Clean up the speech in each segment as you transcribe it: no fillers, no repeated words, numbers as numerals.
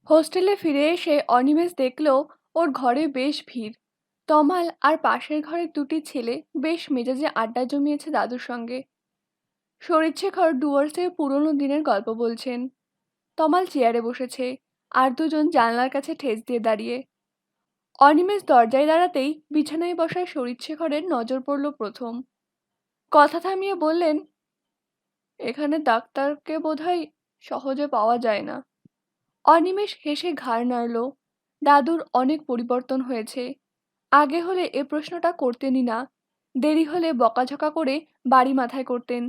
হোস্টেলে ফিরে এসে অনিমেষ দেখল ওর ঘরে বেশ ভিড়। তমাল আর পাশের ঘরের দুটি ছেলে বেশ মেজাজে আড্ডা জমিয়েছে দাদুর সঙ্গে। শরীরশেখর ডুয়ার্সের পুরোনো দিনের গল্প বলছেন। তমাল চেয়ারে বসেছে, আর দুজন জানলার কাছে ঠেস দিয়ে দাঁড়িয়ে। অনিমেষ দরজায় দাঁড়াতেই বিছানায় বসা শরীরশেখরের নজর পড়ল প্রথম। কথা থামিয়ে বললেন, এখানে ডাক্তারকে বোধহয় সহজে পাওয়া যায় না। অনিমেষ হেসে ঘাড় নাড়ল। দাদুর অনেক পরিবর্তন হয়েছে। আগে হলে এ প্রশ্নটা করতেনই না, দেরি হলে বকাঝকা করে বাড়ি মাথায় করতেন।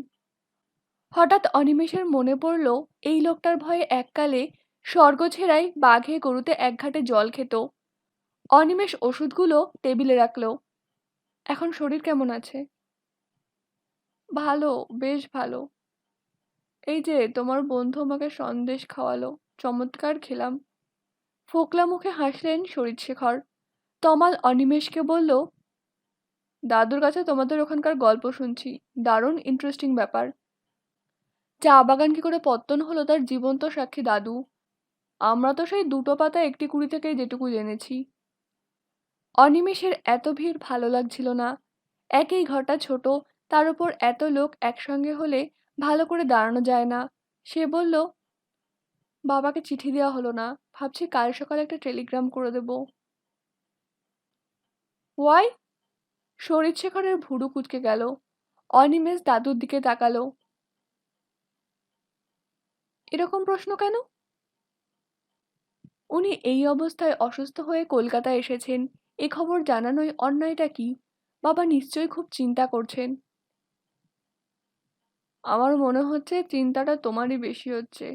হঠাৎ অনিমেষের মনে পড়ল, এই লোকটার ভয়ে এককালে স্বর্গ ছেড়াই বাঘে গরুতে এক ঘাটে জল খেত। অনিমেষ ওষুধগুলো টেবিলে রাখল। এখন শরীর কেমন আছে? ভালো, বেশ ভালো। এই যে তোমার বন্ধু আমাকে সন্দেশ খাওয়ালো, চমৎকার খেলাম। ফোকলা মুখে হাসলেন শরীরশেখর। তমাল অনিমেষকে বলল, দাদুর কাছে তোমাদের ওখানকার গল্প শুনছি, দারুণ ইন্টারেস্টিং ব্যাপার। চা বাগান কি করে পত্তন হলো তার জীবন্ত সাক্ষী দাদু। আমরা তো সেই দুটো পাতা একটি কুড়ি থেকেই যেটুকু জেনেছি। অনিমেষের এত ভিড় ভালো লাগছিল না। একই ঘরটা ছোট, তার উপর এত লোক একসঙ্গে হলে ভালো করে দাঁড়ানো যায় না। সে বলল, বাবাকে চিঠি দেওয়া হলো না, ভাবছি কাল সকালে একটা টেলিগ্রাম করে দেব। ওয়াই? শরীরশেখরের ভুরু কুঁচকে গেল। অনিমেষ দাদুর দিকে তাকালো। এরকম প্রশ্ন কেন? উনি এই অবস্থায় অসুস্থ হয়ে কলকাতায় এসেছেন, এ খবর জানানোই অন্যায়টা কি? বাবা নিশ্চয়ই খুব চিন্তা করছেন। আমার মনে হচ্ছে চিন্তাটা তোমারই বেশি হচ্ছে।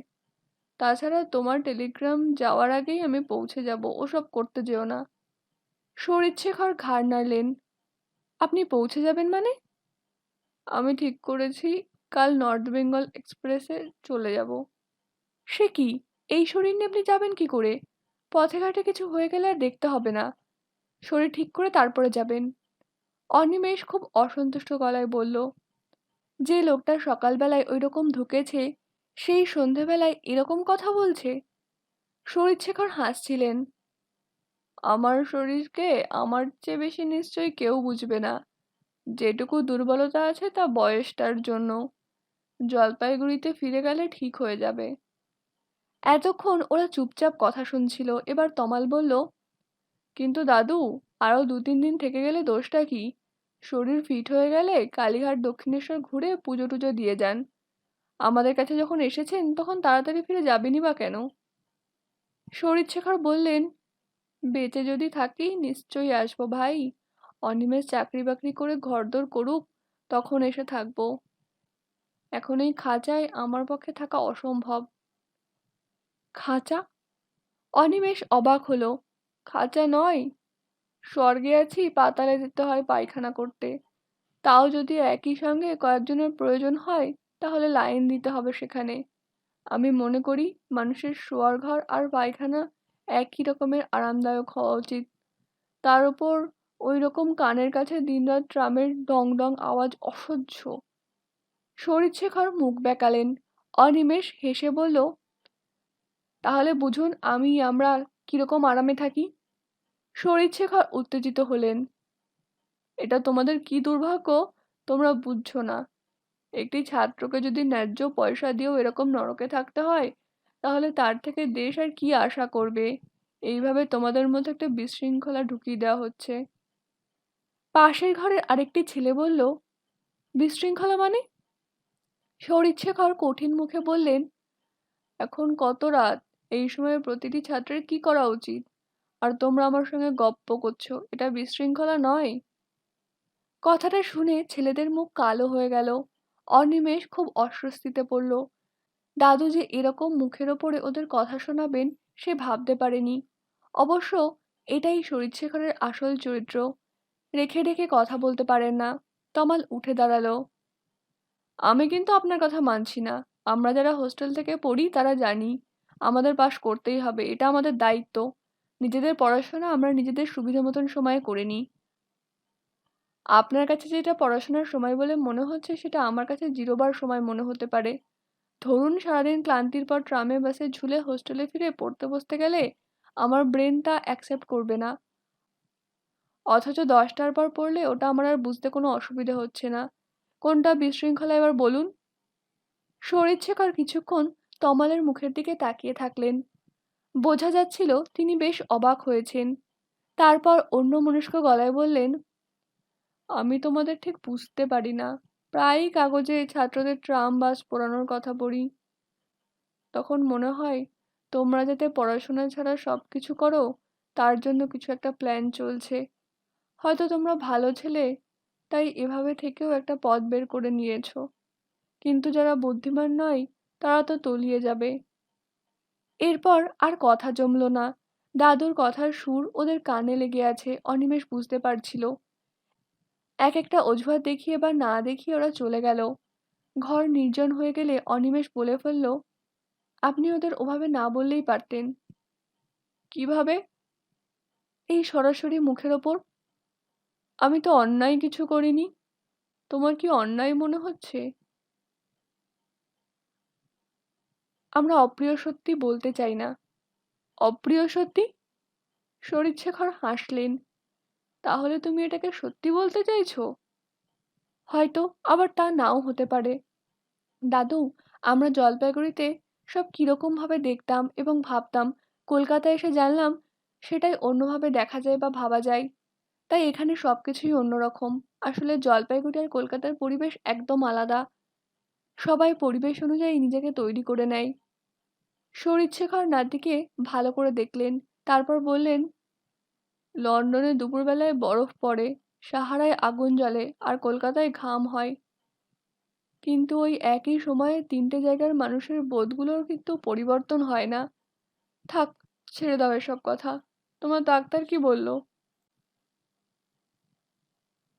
তাছাড়া তোমার টেলিগ্রাম যাওয়ার আগেই আমি পৌঁছে যাব, ওসব করতে যেও না। শরীরশেখর ঘাড় নাড়লেন। আপনি পৌঁছে যাবেন মানে? আমি ঠিক করেছি কাল নর্থ বেঙ্গল এক্সপ্রেসে চলে যাব। সে কি, এই শরীর নিয়ে আপনি যাবেন কি করে? পথে ঘাটে কিছু হয়ে গেলে আর দেখতে হবে না, শরীর ঠিক করে তারপরে যাবেন। অনিমেষ খুব অসন্তুষ্ট গলায় বলল, যে লোকটা সকালবেলায় ওই রকম ঢুকেছে সেই সন্ধেবেলায় এরকম কথা বলছে। শরীরশেখর হাসছিলেন। আমার শরীরকে আমার চেয়ে বেশি নিশ্চয়ই কেউ বুঝবে না। যেটুকু দুর্বলতা আছে তা বয়সটার জন্য। জলপাইগুড়িতে ফিরে গেলে ঠিক হয়ে যাবে। এতক্ষণ ওরা চুপচাপ কথা শুনছিল। এবার তমাল বলল, কিন্তু দাদু, আরো 2-3 দিন থেকে গেলে দোষটা কি? শরীর ফিট হয়ে গেলে কালীঘাট দক্ষিণেশ্বর ঘুরে পুজো টুজো দিয়ে যান। আমাদের কাছে যখন এসেছেন তখন তাড়াতাড়ি ফিরে যাবেনই বা কেন? শরীরশেখর বললেন, বেঁচে যদি থাকি নিশ্চয়ই আসবো ভাই। অনিমেষ চাকরি বাকরি করে ঘরদোর করুক, তখন এসে থাকবো। এখন এই খাঁচায় আমার পক্ষে থাকা অসম্ভব। খাঁচা? অনিমেষ অবাক হলো। খাঁচা নয়, স্বর্গে আছি, পাতালে যেতে হয় পায়খানা করতে। তাও যদি একই সঙ্গে কয়েকজনের প্রয়োজন হয়, তাহলে লাইন দিতে হবে সেখানে। আমি মনে করি মানুষের শোয়ার ঘর আর পায়খানা একই রকমের আরামদায়ক হওয়া উচিত। তার উপর ওই রকম কানের কাছে দিনরাত ট্রামের ডং ডং আওয়াজ অসহ্য। শরীরশেখর মুখ বেঁকালেন। অনিমেষ হেসে বলল, তাহলে বুঝুন আমরা কিরকম আরামে থাকি। শরীরশেখর উত্তেজিত হলেন। এটা তোমাদের কি দুর্ভাগ্য, তোমরা বুঝছো না। একটি ছাত্রকে যদি ন্যায্য পয়সা দিয়েও এরকম নরকে থাকতে হয়, তাহলে তার থেকে দেশ আর কি আশা করবে? এইভাবে তোমাদের মধ্যে একটা বিশৃঙ্খলা ঢুকিয়ে দেওয়া হচ্ছে। পাশের ঘরের আরেকটি ছেলে বলল, বিশৃঙ্খলা মানে? শরীরশেখর কঠিন মুখে বললেন, এখন কত রাত, এই সময়ে প্রতিটি ছাত্রের কি করা উচিত? আর তোমরা আমার সঙ্গে গপ্প করছো, এটা বিশৃঙ্খলা নয়? কথাটা শুনে ছেলেদের মুখ কালো হয়ে গেল। অনিমেষ খুব অস্বস্তিতে পড়ল। দাদু যে এরকম মুখের ওপরে ওদের কথা শোনাবেন সে ভাবতে পারেনি। অবশ্য এটাই শরীরশেখরের আসল চরিত্র, রেখে রেখে কথা বলতে পারেন না। তমাল উঠে দাঁড়ালো। আমি কিন্তু আপনার কথা মানছি না। আমরা যারা হোস্টেল থেকে পড়ি তারা জানি আমাদের পাশ করতেই হবে, এটা আমাদের দায়িত্ব। নিজেদের পড়াশোনা আমরা নিজেদের সুবিধা মতন সময়ে করে নিই। আপনার কাছে যেটা পড়াশোনার সময় বলে মনে হচ্ছে সেটা আমার কাছে জিরোবার সময় মনে হতে পারে। ধরুন সারাদিন ক্লান্তির পর ট্রামে বাসে ঝুলে হোস্টেলে ফিরে পড়তে বসতে গেলে আমার ব্রেন তা অ্যাকসেপ্ট করবে না। অথচ 10টার পর পড়লে ওটা আমার আর বুঝতে কোনো অসুবিধা হচ্ছে না। কোনটা বিশৃঙ্খলা এবার বলুন? শরীরশেখর কিছুক্ষণ তমালের মুখের দিকে তাকিয়ে থাকলেন। বোঝা যাচ্ছিল তিনি বেশ অবাক হয়েছেন। তারপর অন্যমনস্ক গলায় বললেন, আমি তোমাদের ঠিক বুঝতে পারি না। প্রায়ই কাগজে ছাত্রদের ট্রাম বাস পোড়ানোর কথা পড়ি। তখন মনে হয় তোমরা যাতে পড়াশোনা ছাড়া সবকিছু করো, তার জন্য কিছু একটা প্ল্যান চলছে। হয়তো তোমরা ভালো ছেলে, তাই এভাবে থেকেও একটা পথ বের করে নিয়েছো। কিন্তু যারা বুদ্ধিমান নয়, তারা তো তলিয়ে যাবে। এরপর আর কথা জমল না। দাদুর কথার সুর ওদের কানে লেগে আছে, অনিমেষ বুঝতে পারছিল। এক একটা অজুহাত দেখিয়ে বা না দেখিয়ে ওরা চলে গেল। ঘর নির্জন হয়ে গেলে অনিমেষ বলে ফেলল, আপনি ওদের ওভাবে না বললেই পারতেন। কিভাবে? এই সরাসরি মুখের ওপর। আমি তো অন্যায় কিছু করিনি। তোমার কি অন্যায় মনে হচ্ছে? আমরা অপ্রিয় সত্যি বলতে চাই না। অপ্রিয় সত্যি? শরীরশেখর হাসলেন। তাহলে তুমি এটাকে সত্যি বলতে চাইছো? হয়তো, আবার তা নাও হতে পারে। দাদু, আমরা জলপাইগুড়িতে সব কিরকম ভাবে দেখতাম এবং ভাবতাম, কলকাতায় এসে জানলাম সেটাই অন্যভাবে দেখা যায় বা ভাবা যায়। তাই এখানে সবকিছুই অন্যরকম। আসলে জলপাইগুড়ি আর কলকাতার পরিবেশ একদম আলাদা। সবাই পরিবেশ অনুযায়ী নিজেকে তৈরি করে নেয়। শরীরশেখর নাতিকে ভালো করে দেখলেন। তারপর বললেন, লন্ডনে দুপুরবেলায় বরফ পড়ে, সাহারায় আগুন জ্বলে, আর কলকাতায় ঘাম হয়। কিন্তু ওই একই সময়ে তিনটে জায়গার মানুষের বোধগুলোর কিন্তু পরিবর্তন হয় না। থাক, ছেড়ে দাও এসব কথা। তোমার ডাক্তার কি বললো?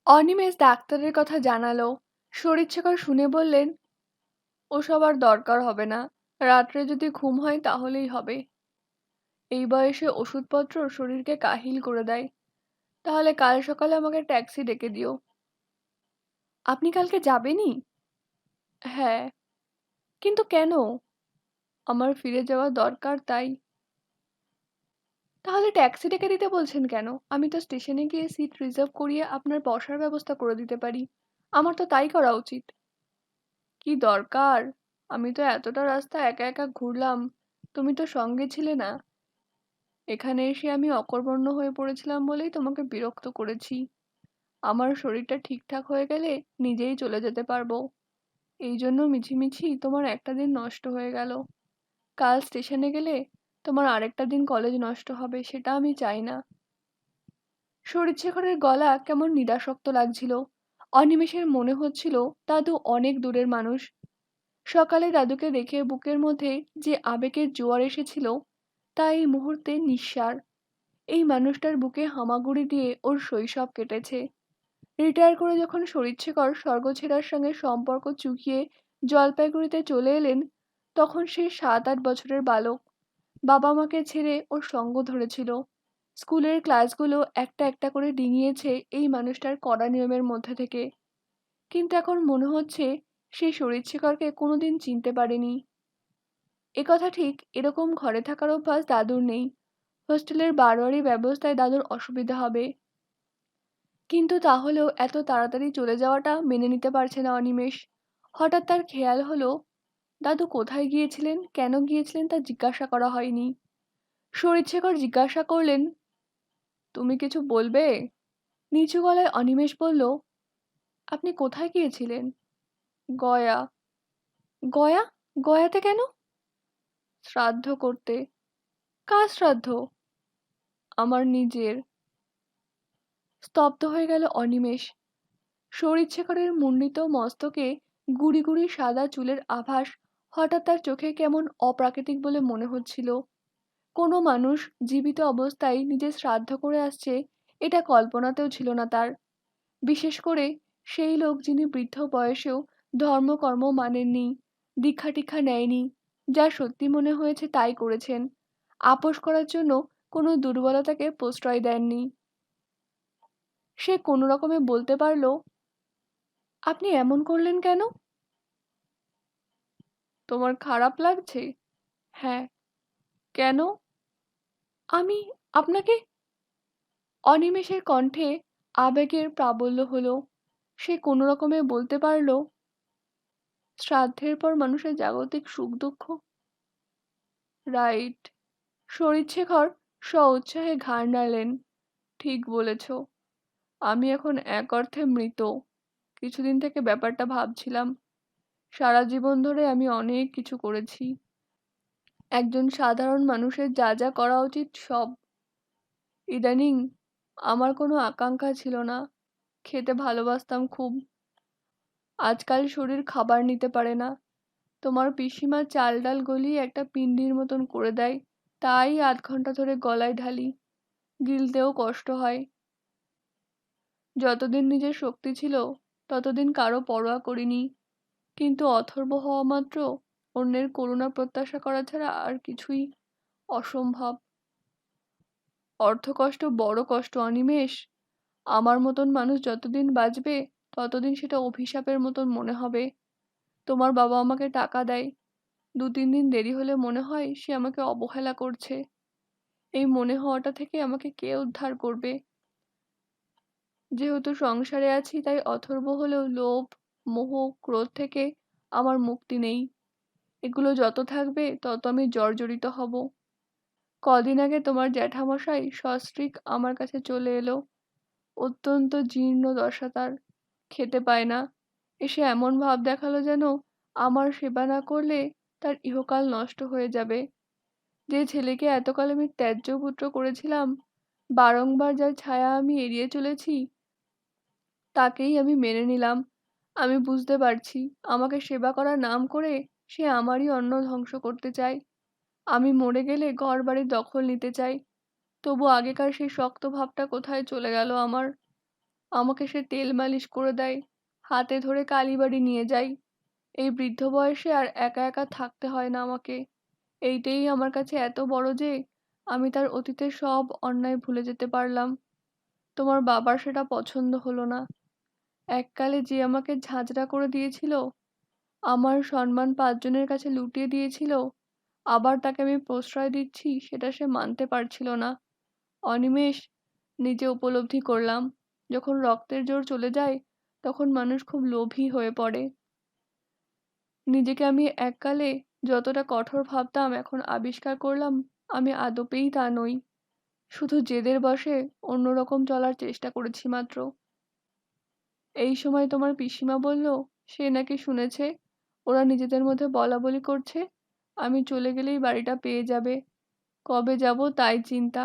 অনিমেষ ডাক্তারের কথা জানালো। শরীরশেখর শুনে বললেন, ওসব আর দরকার হবে না। রাত্রে যদি ঘুম হয় তাহলেই হবে। এই বয়সে ওষুধপত্র শরীরকে কাহিল করে দেয়। তাহলে কাল সকালে আমাকে ট্যাক্সি ডেকে দিও। আপনি কালকে যাবেনই? হ্যাঁ। কিন্তু কেন? আমার ফিরে যাওয়া দরকার তাই। তাহলে ট্যাক্সি ডেকে দিতে বলছেন কেন? আমি তো স্টেশনে গিয়ে সিট রিজার্ভ করিয়ে আপনার বসার ব্যবস্থা করে দিতে পারি। আমার তো তাই করা উচিত। কি দরকার? আমি তো এতটা রাস্তা একা একা ঘুরলাম। তুমি তো সঙ্গে ছিলে না। এখানে এসে আমি অকর্মণ্য হয়ে পড়েছিলাম বলেই তোমাকে বিরক্ত করেছি। আমার শরীরটা ঠিকঠাক হয়ে গেলে নিজেই চলে যেতে পারবো। এই জন্য মিছিমিছি তোমার একটা দিন নষ্ট হয়ে গেল। কাল স্টেশনে গেলে তোমার আরেকটা দিন কলেজ নষ্ট হবে, সেটা আমি চাই না। শরীরশেখরের গলা কেমন নিরাসক্ত লাগছিল। অনিমেষের মনে হচ্ছিল দাদু অনেক দূরের মানুষ। সকালে দাদুকে দেখে বুকের মধ্যে যে আবেগের জোয়ার এসেছিল, তা এই মুহূর্তে নিঃসার। এই মানুষটার বুকে হামাগুড়ি দিয়ে ওর শৈশব কেটেছে। রিটায়ার করে যখন শরীরশেখর স্বর্গছেরার সঙ্গে সম্পর্ক চুকিয়ে জলপাইগুড়িতে চলে এলেন, তখন সে 7-8 বছরের বালক। বাবা মাকে ছেড়ে ওর সঙ্গ ধরেছিল। স্কুলের ক্লাসগুলো একটা একটা করে ডিঙিয়েছে এই মানুষটার কড়া নিয়মের মধ্যে থেকে। কিন্তু এখন মনে হচ্ছে সে শরীরশেখরকে কোনোদিন চিনতে পারেনি। একথা ঠিক, এরকম ঘরে থাকার অভ্যাস দাদুর নেই। হোস্টেলের বারোয়ারি ব্যবস্থায় দাদুর অসুবিধা হবে। কিন্তু তাহলেও এত তাড়াতাড়ি চলে যাওয়াটা মেনে নিতে পারছে না অনিমেষ। হঠাৎ তার খেয়াল হলো, দাদু কোথায় গিয়েছিলেন, কেন গিয়েছিলেন তা জিজ্ঞাসা করা হয়নি। শরীরশেখর জিজ্ঞাসা করলেন, তুমি কিছু বলবে? নিচু গলায় অনিমেষ বলল, আপনি কোথায় গিয়েছিলেন? গয়া। গয়া? গয়াতে কেন? শ্রাদ্ধ করতে। কার শ্রাদ্ধ? আমার নিজের। স্তব্ধ হয়ে গেল অনিমেষ। শরীরশেখরের মুন্ডিত মস্তকে গুড়ি গুড়ি সাদা চুলের আভাস হঠাৎ তার চোখে কেমন অপ্রাকৃতিক বলে মনে হচ্ছিল। কোনো মানুষ জীবিত অবস্থায় নিজের শ্রাদ্ধ করে আসছে, এটা কল্পনাতেও ছিল না তার। বিশেষ করে সেই লোক যিনি বৃদ্ধ বয়সেও ধর্মকর্ম মানেননি, দীক্ষা টিক্ষা নেয়নি। যা সত্যি মনে হয়েছে তাই করেছেন। আপোস করার জন্য কোনো দুর্বলতাকে প্রশ্রয় দেননি। সে কোনো রকমে বলতে পারল, আপনি এমন করলেন কেন? তোমার খারাপ লাগছে? হ্যাঁ। কেন? আমি আপনাকে অনিমেষের কণ্ঠে আবেগের প্রাবল্য হলো। সে কোনো রকমে বলতে পারল, শ্রাদ্ধের পর মানুষের জাগতিক সুখ-দুঃখ। রাইট। শরীরশেখর স্ব-উৎসাহে ঘাড় নাড়লেন। ঠিক বলেছ। আমি এখন এক অর্থে মৃত। কিছুদিন থেকে ব্যাপারটা ভাবছিলাম। সারা জীবন ধরে আমি অনেক কিছু করেছি। একজন সাধারণ মানুষের যা যা করা উচিত সব। ইদানিং আমার কোনো আকাঙ্ক্ষা ছিল না। খেতে ভালোবাসতাম খুব। আজকাল শরীর খাবার নিতে পারে না। তোমার পিসিমা চাল ডাল গলিয়ে একটা পিণ্ডির মতন করে দেয়, তাই ৮ ঘন্টা ধরে গলায় ঢালি। গিলতেও কষ্ট হয়। যতদিন নিজের শক্তি ছিল ততদিন কারো পরোয়া করিনি, কিন্তু অথর্ব হওয়া মাত্র অন্যের করুণা প্রত্যাশা করা ছাড়া আর কিছুই অসম্ভব। অর্থকষ্ট বড় কষ্ট অনিমেষ। আমার মতন মানুষ যতদিন বাঁচবে ততদিন সেটা অভিশাপের মতন মনে হবে। তোমার বাবা আমাকে টাকা দেয়, ২-৩ দিন দেরি হলে মনে হয় সে আমাকে অবহেলা করছে। এই মনে হওয়াটা থেকে আমাকে কে উদ্ধার করবে? যেহেতু সংসারে আছি তাই অথর্ব হলেও লোভ, মোহ, ক্রোধ থেকে আমার মুক্তি নেই। এগুলো যত থাকবে তত আমি জর্জরিত হব। কদিন আগে তোমার জ্যাঠামশাই সস্ত্রীক আমার কাছে চলে এলো। অত্যন্ত জীর্ণ দশা তার। খেতে পায় না। এসে এমন ভাব দেখালো যেন আমার সেবা না করলে তার ইহকাল নষ্ট হয়ে যাবে। যে ছেলেকে এতকাল আমি ত্যায্য পুত্র করেছিলাম, বারংবার যার ছায়া আমি এড়িয়ে চলেছি, তাকেই আমি মেনে নিলাম। আমি বুঝতে পারছি আমাকে সেবা করার নাম করে সে আমারই অন্ন ধ্বংস করতে চায়। আমি মরে গেলে ঘরবাড়ি দখল নিতে চাই। তবু আগেকার সেই শক্ত ভাবটা কোথায় চলে গেল আমার? আমাকে সে তেল মালিশ করে দেয়, হাতে ধরে কালীবাড়ি নিয়ে যায়। এই বৃদ্ধ বয়সে আর একা একা থাকতে হয় না আমাকে। এইটাই আমার কাছে এত বড় যে আমি তার অতীতের সব অন্যায় ভুলে যেতে পারলাম। তোমার বাবার সেটা পছন্দ হলো না। এককালে যে আমাকে ঝাঁঝরা করে দিয়েছিল, আমার সম্মান ৫ জনের কাছে লুটিয়ে দিয়েছিল, আবার তাকে আমি প্রশ্রয় দিচ্ছি সেটা সে মানতে পারছিল না। অনিমেষ, নিজে উপলব্ধি করলাম, যখন রক্তের জোর চলে যায় তখন মানুষ খুব লোভী হয়ে পড়ে। নিজেকে আমি এককালে যতটা কঠোর ভাবতাম এখন আবিষ্কার করলাম আমি আদপেই তা নই। শুধু জেদের বশে অন্যরকম চলার চেষ্টা করেছি মাত্র। এই সময় তোমার পিসিমা বলল সে নাকি শুনেছে ওরা নিজেদের মধ্যে বলাবলি করছে আমি চলে গেলেই বাড়িটা পেয়ে যাবে। কবে যাব তাই চিন্তা।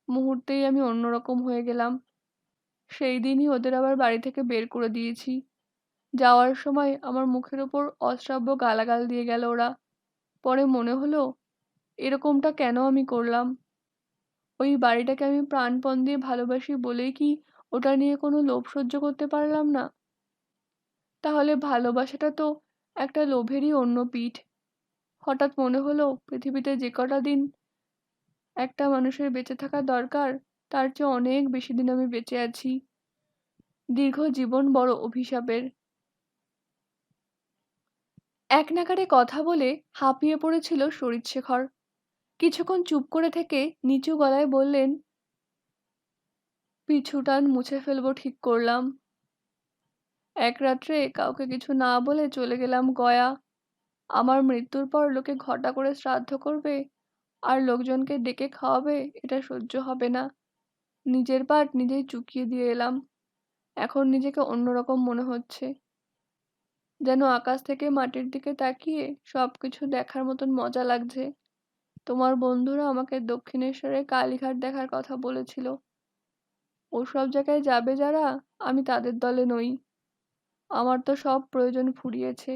মুহূর্তেই আমি অন্যরকম হয়ে গেলাম। সেই দিনই ওদের আবার বাড়ি থেকে বের করে দিয়েছি। যাওয়ার সময় আমার মুখের ওপর অশ্রাব্য গালাগাল দিয়ে গেল ওরা। পরে মনে হলো এরকমটা কেন আমি করলাম? ওই বাড়িটাকে আমি প্রাণপণ দিয়ে ভালোবাসি বলেই কি ওটা নিয়ে কোনো লোভ সহ্য করতে পারলাম না? তাহলে ভালোবাসাটা তো একটা লোভেরই অন্য পিঠ। হঠাৎ মনে হলো পৃথিবীতে যে কটা দিন একটা মানুষের বেঁচে থাকা দরকার তার চেয়ে অনেক বেশি দিন আমি বেঁচে আছি। দীর্ঘ জীবন বড় অভিশাপের। এক নাগাড়ে কথা বলে হাঁপিয়ে পড়েছিল শরীরশেখর। কিছুক্ষণ চুপ করে থেকে নিচু গলায় বললেন, পিছুটান মুছে ফেলবো ঠিক করলাম। এক রাত্রে কাউকে কিছু না বলে চলে গেলাম গয়া। আমার মৃত্যুর পর লোকে ঘটা করে শ্রাদ্ধ করবে আর লোকজনকে ডেকে খাওয়াবে, এটা সহ্য হবে না। নিজের পাট নিজেই চুকিয়ে দিয়ে এলাম। এখন নিজেকে অন্যরকম মনে হচ্ছে। যেন আকাশ থেকে মাটির দিকে তাকিয়ে সবকিছু দেখার মতন মজা লাগছে। তোমার বন্ধুরা আমাকে দক্ষিণেশ্বরে কালীঘাট দেখার কথা বলেছিল। ওসব জায়গায় যাবে যারা, আমি তাদের দলে নই। আমার তো সব প্রয়োজন ফুরিয়েছে।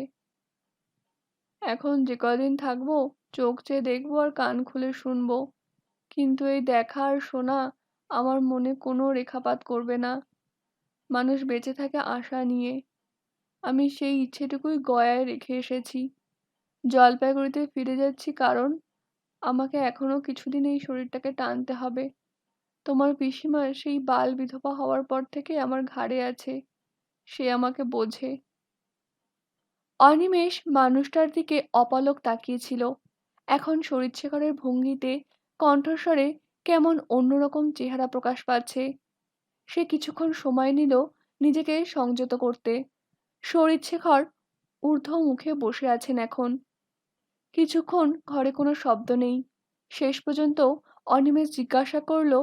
এখন যে কদিন থাকবো চোখ চেয়ে দেখবো আর কান খুলে শুনবো, কিন্তু এই দেখা আর শোনা আমার মনে কোনো রেখাপাত করবে না। মানুষ বেঁচে থাকে আশা নিয়ে। আমি সেই ইচ্ছেটুকুই গয়ায় রেখে এসেছি। জলপাইগুড়িতে ফিরে যাচ্ছি কারণ আমাকে এখনো কিছুদিন এই শরীরটাকে টানতে হবে। তোমার পিসিমা সেই বাল বিধবা হওয়ার পর থেকে আমার ঘাড়ে আছে। সে আমাকে বোঝে। অনিমেষ মানুষটার দিকে অপলক তাকিয়েছিল। এখন শরীরশেখরের ভঙ্গিতে, কণ্ঠস্বরে কেমন অন্যরকম চেহারা প্রকাশ পাচ্ছে। সে কিছুক্ষণ সময় নিল নিজেকে সংযত করতে। শরীরশেখর ঊর্ধ্ব মুখে বসে আছেন এখন। কিছুক্ষণ ঘরে কোনো শব্দ নেই। শেষ পর্যন্ত অনিমেষ জিজ্ঞাসা করল,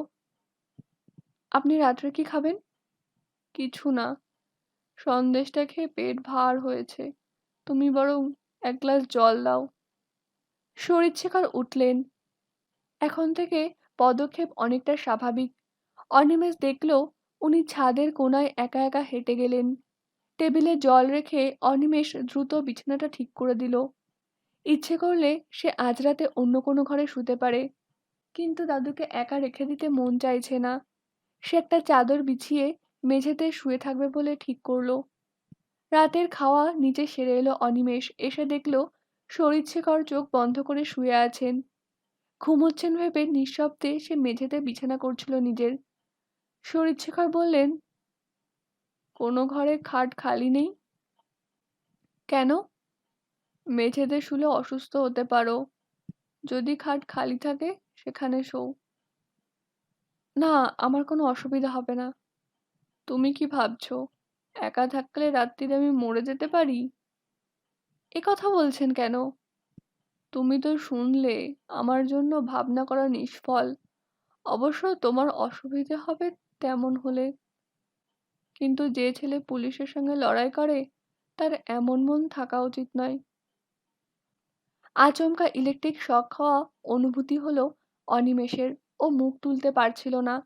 আপনি রাত্রে কি খাবেন? কিছু না, সন্দেশটা খেয়ে পেট ভার হয়েছে। তুমি বরং এক গ্লাস জল দাও। শরীরশেখর উঠলেন। এখন থেকে পদক্ষেপ অনেকটা স্বাভাবিক। অনিমেষ দেখল উনি ছাদের কোণায় একা একা হেঁটে গেলেন। টেবিলে জল রেখে অনিমেষ দ্রুত বিছানাটা ঠিক করে দিল। ইচ্ছে করলে সে আজ রাতে অন্য কোনো ঘরে শুতে পারে, কিন্তু দাদুকে একা রেখে দিতে মন চাইছে না। সে একটা চাদর বিছিয়ে মেঝেতে শুয়ে থাকবে বলে ঠিক করলো। রাতের খাওয়া নিচে সেরে এলো অনিমেষ। এসে দেখল শরীরশেখর চোখ বন্ধ করে শুয়ে আছেন। ঘুমোচ্ছেন ভেবে নিঃশব্দে সে মেঝেতে বিছানা করছিল নিজের। শরীরশেখর বললেন, কোনো ঘরে খাট খালি নেই? কেন? মেঝেতে শুলে অসুস্থ হতে পারো। যদি খাট খালি থাকে সেখানে শোও। না, আমার কোনো অসুবিধা হবে না। তুমি কি ভাবছো একা থাকলে রাত্রিরে আমি মরে যেতে পারি? এ কথা বলছেন কেন? তুমি তো শুনলে আমার জন্য ভাবনা করা নিষ্ফল। অবশ্য তোমার অসুবিধে হবে তেমন হলে। কিন্তু যে ছেলে পুলিশের সঙ্গে লড়াই করে তার এমন মন থাকা উচিত নয়। আচমকা ইলেকট্রিক শক খাওয়া অনুভূতি হলো অনিমেষের। ও মুখ তুলতে পারছিল না।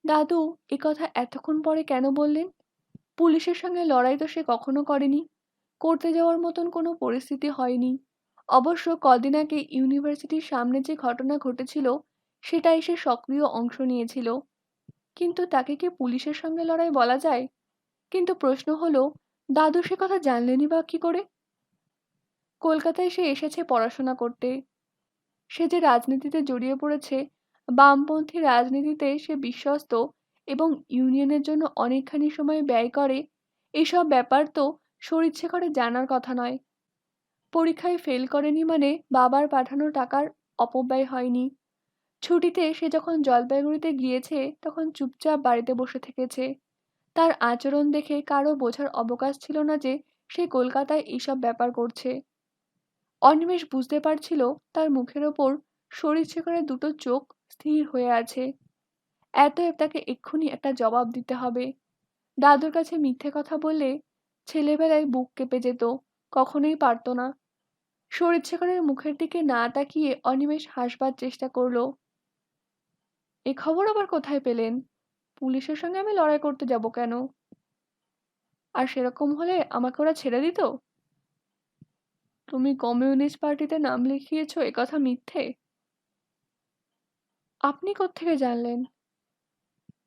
দাদু একথা এতক্ষণ পরে কেন বললেন? পুলিশের সঙ্গে লড়াই তো সে কখনো করেনি। করতে যাওয়ার মতন কোনো পরিস্থিতি হয়নি। অবশ্য কদিন আগে ইউনিভার্সিটির সামনে যে ঘটনা ঘটেছিল সেটাই সে সক্রিয় অংশ নিয়েছিল। কিন্তু তাকে কি পুলিশের সঙ্গে লড়াই বলা যায়? কিন্তু প্রশ্ন হলো, দাদু সে কথা জানলেনই বা কি করে? কলকাতায় সে এসেছে পড়াশোনা করতে। সে যে রাজনীতিতে জড়িয়ে পড়েছে, বামপন্থী রাজনীতিতে সে বিশ্বস্ত এবং ইউনিয়নের জন্য অনেকখানি সময় ব্যয় করে, এসব ব্যাপার তো শরীরশেখরের জানার কথা নয়। পরীক্ষায় ফেল করেনি মানে বাবার পাঠানো টাকার অপব্যয় হয়নি। ছুটিতে সে যখন জলপাইগুড়িতে গিয়েছে তখন চুপচাপ বাড়িতে বসে থেকেছে। তার আচরণ দেখে কারো বোঝার অবকাশ ছিল না যে সে কলকাতায় এইসব ব্যাপার করছে। অনিমেষ বুঝতে পারছিল তার মুখের ওপর শরীরশেখরের দুটো চোখ স্থির হয়ে আছে। এতএব তাকে এক্ষুনি একটা জবাব দিতে হবে। দাদুর কাছে মিথ্যে কথা বললে ছেলেবেলায় বুক কেঁপে যেত, কখনোই পারত না। শরীরশেখরের মুখের দিকে না তাকিয়ে অনিমেষ হাসবার চেষ্টা করলো। এ খবর আবার কোথায় পেলেন? পুলিশের সঙ্গে আমি লড়াই করতে যাব কেন? আর সেরকম হলে আমাকে ওরা ছেড়ে দিত? তুমি কমিউনিস্ট পার্টিতে নাম লিখিয়েছো এ কথা মিথ্যে? আপনি কোত্থেকে জানলেন?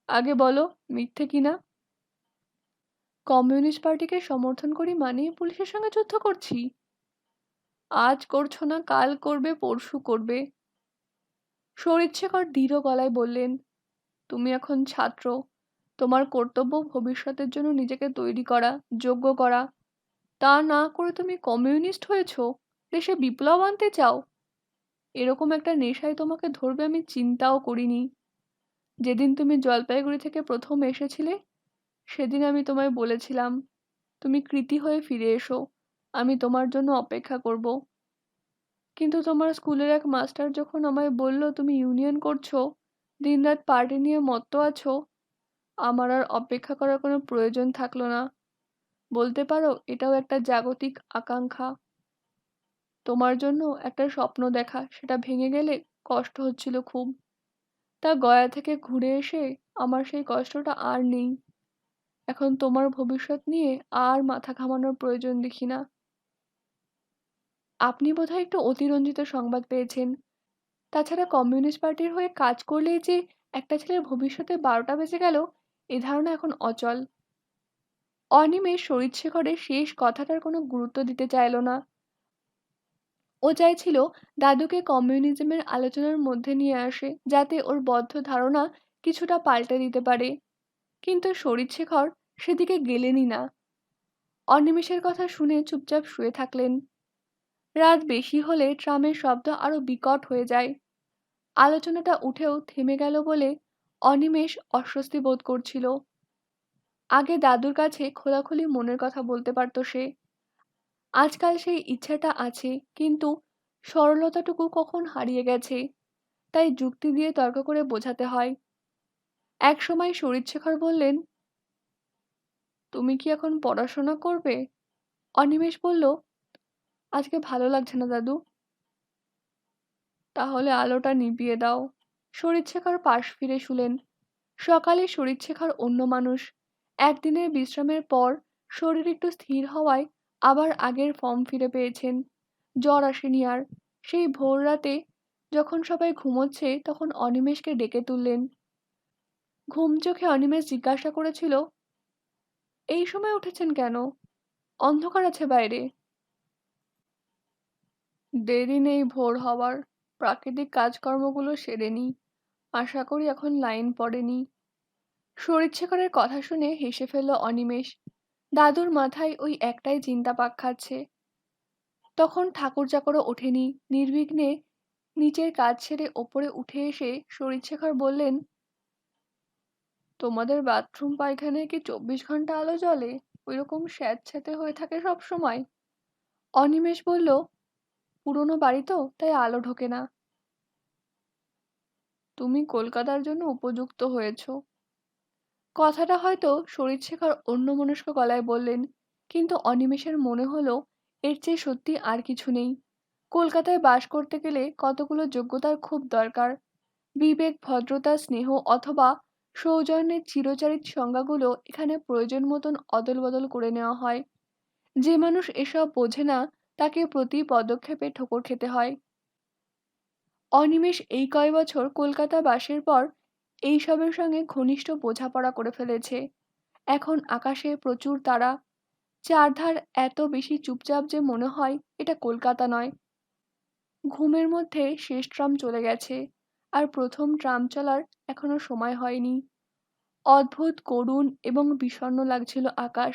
আগে বলো, মিথ্যে কিনা? কমিউনিস্ট পার্টিকে সমর্থন করি মানেই পুলিশের সঙ্গে যুদ্ধ করছি? আজ করছো না, কাল করবে, পরশু করবে। শরীরশেখর দৃঢ় গলায় বললেন, তুমি এখন ছাত্র। তোমার কর্তব্য ভবিষ্যতের জন্য নিজেকে তৈরি করা, যোগ্য করা। তা না করে তুমি কমিউনিস্ট হয়েছো? দেশে বিপ্লব আনতে চাও? এরকম একটা নেশায় তোমাকে ধরবে আমি চিন্তাও করিনি। যেদিন তুমি জলপাইগুড়ি থেকে প্রথম এসেছিলে সেদিন আমি তোমায় বলেছিলাম, তুমি কৃতী হয়ে ফিরে এসো, আমি তোমার জন্য অপেক্ষা করব। কিন্তু তোমার স্কুলের এক মাস্টার যখন আমায় বলল তুমি ইউনিয়ন করছো, দিনরাত পার্টি নিয়ে মত্ত আছো, আমার আর অপেক্ষা করার কোনো প্রয়োজন থাকলো না। বলতে পারো এটাও একটা জাগতিক আকাঙ্ক্ষা। তোমার জন্য একটা স্বপ্ন দেখা সেটা ভেঙে গেলে কষ্ট হচ্ছিল খুব। তা গয়া থেকে ঘুরে এসে আমার সেই কষ্টটা আর নেই। এখন তোমার ভবিষ্যৎ নিয়ে আর মাথা ঘামানোর প্রয়োজন দেখি না। আপনি বোধহয় একটু অতিরঞ্জিত সংবাদ পেয়েছেন। তাছাড়া কমিউনিস্ট পার্টির হয়ে কাজ করলেই যে একটা ছেলের ভবিষ্যতে 12টা বেজে গেল, এ ধারণা এখন অচল। অনিমেষ শরীরশেখরের শেষ কথাটার কোনো গুরুত্ব দিতে চাইল না। ও চাইছিল দাদুকে কমিউনিজমের আলোচনার মধ্যে নিয়ে আসে, যাতে ওর বদ্ধ ধারণা কিছুটা পাল্টে দিতে পারে। কিন্তু শরীরশেখর সেদিকে গেলেনই না। অনিমেষের কথা শুনে চুপচাপ শুয়ে থাকলেন। রাত বেশি হলে ট্রামের শব্দ আরো বিকট হয়ে যায়। আলোচনাটা উঠেও থেমে গেল বলে অনিমেষ অস্বস্তি বোধ করছিল। আগে দাদুর কাছে খোলাখুলি মনের কথা বলতে পারত সে। আজকাল সেই ইচ্ছাটা আছে, কিন্তু সরলতাটুকু কখন হারিয়ে গেছে। তাই যুক্তি দিয়ে তর্ক করে বোঝাতে হয়। একসময় শরীরশেখর বললেন, তুমি কি এখন পড়াশোনা করবে? অনিমেষ বলল, আজকে ভালো লাগছে না দাদু। তাহলে আলোটা নিভিয়ে দাও। শরীরশেখর পাশ ফিরে শুলেন। সকালে শরীরশেখর অন্য মানুষ। একদিনের বিশ্রামের পর শরীর একটু স্থির হওয়ায় আবার আগের ফর্ম ফিরে পেয়েছেন। জ্বর আসেনি আর। সেই ভোর রাতে যখন সবাই ঘুমোচ্ছে তখন অনিমেষকে ডেকে তুললেন। ঘুম চোখে অনিমেষ জিজ্ঞাসা করেছিল, এই সময় উঠেছেন কেন? অন্ধকার আছে বাইরে। দেরি নেই ভোর হওয়ার। প্রাকৃতিক কাজকর্মগুলো সেরে নিই। আশা করি এখন লাইন পড়েনি। শরীরশেখরের কথা শুনে হেসে ফেলল অনিমেষ। দাদুর মাথায় ওই একটাই চিন্তা পাক খাচ্ছে। তখন ঠাকুর চাকরও ওঠেনি। নির্বিঘ্নে নিচের কাজ সেরে ওপরে উঠে এসে শরীরশেখর বললেন, তোমাদের বাথরুম পায়খানায় কি 24 ঘন্টা আলো জ্বলে? ওইরকম স্যাঁতস্যাঁতে হয়ে থাকে সব সময়? অনিমেষ বলল, পুরনো বাড়ি তো, তাই আলো ঢোকে না। তুমি কলকাতার জন্য উপযুক্ত হয়েছো। কথাটা হয়তো শরীরশেখর অন্যমনস্ক গলায় বললেন, কিন্তু অনিমেষের মনে হলো এর চেয়ে সত্যি আর কিছু নেই। কলকাতায় বাস করতে গেলে কতগুলো যোগ্যতার খুব দরকার। বিবেক, ভদ্রতা, স্নেহ অথবা সৌজন্যের চিরচরিত সংজ্ঞাগুলো এখানে প্রয়োজন মতন অদল বদল করে নেওয়া হয়। যে মানুষ এসব বোঝে না তাকে প্রতি পদক্ষেপে ঠোকর খেতে হয়। অনিমেষ এই কয় বছর কলকাতা বাসের পর এইসবের সঙ্গে ঘনিষ্ঠ বোঝাপড়া করে ফেলেছে। এখন আকাশে প্রচুর তারা। চারধার এত বেশি চুপচাপ যে মনে হয় এটা কলকাতা নয়। ঘুমের মধ্যে শেষ ট্রাম চলে গেছে, আর প্রথম ট্রাম চলার এখনো সময় হয়নি। অদ্ভুত করুণ এবং বিষণ্ণ লাগছিল আকাশ।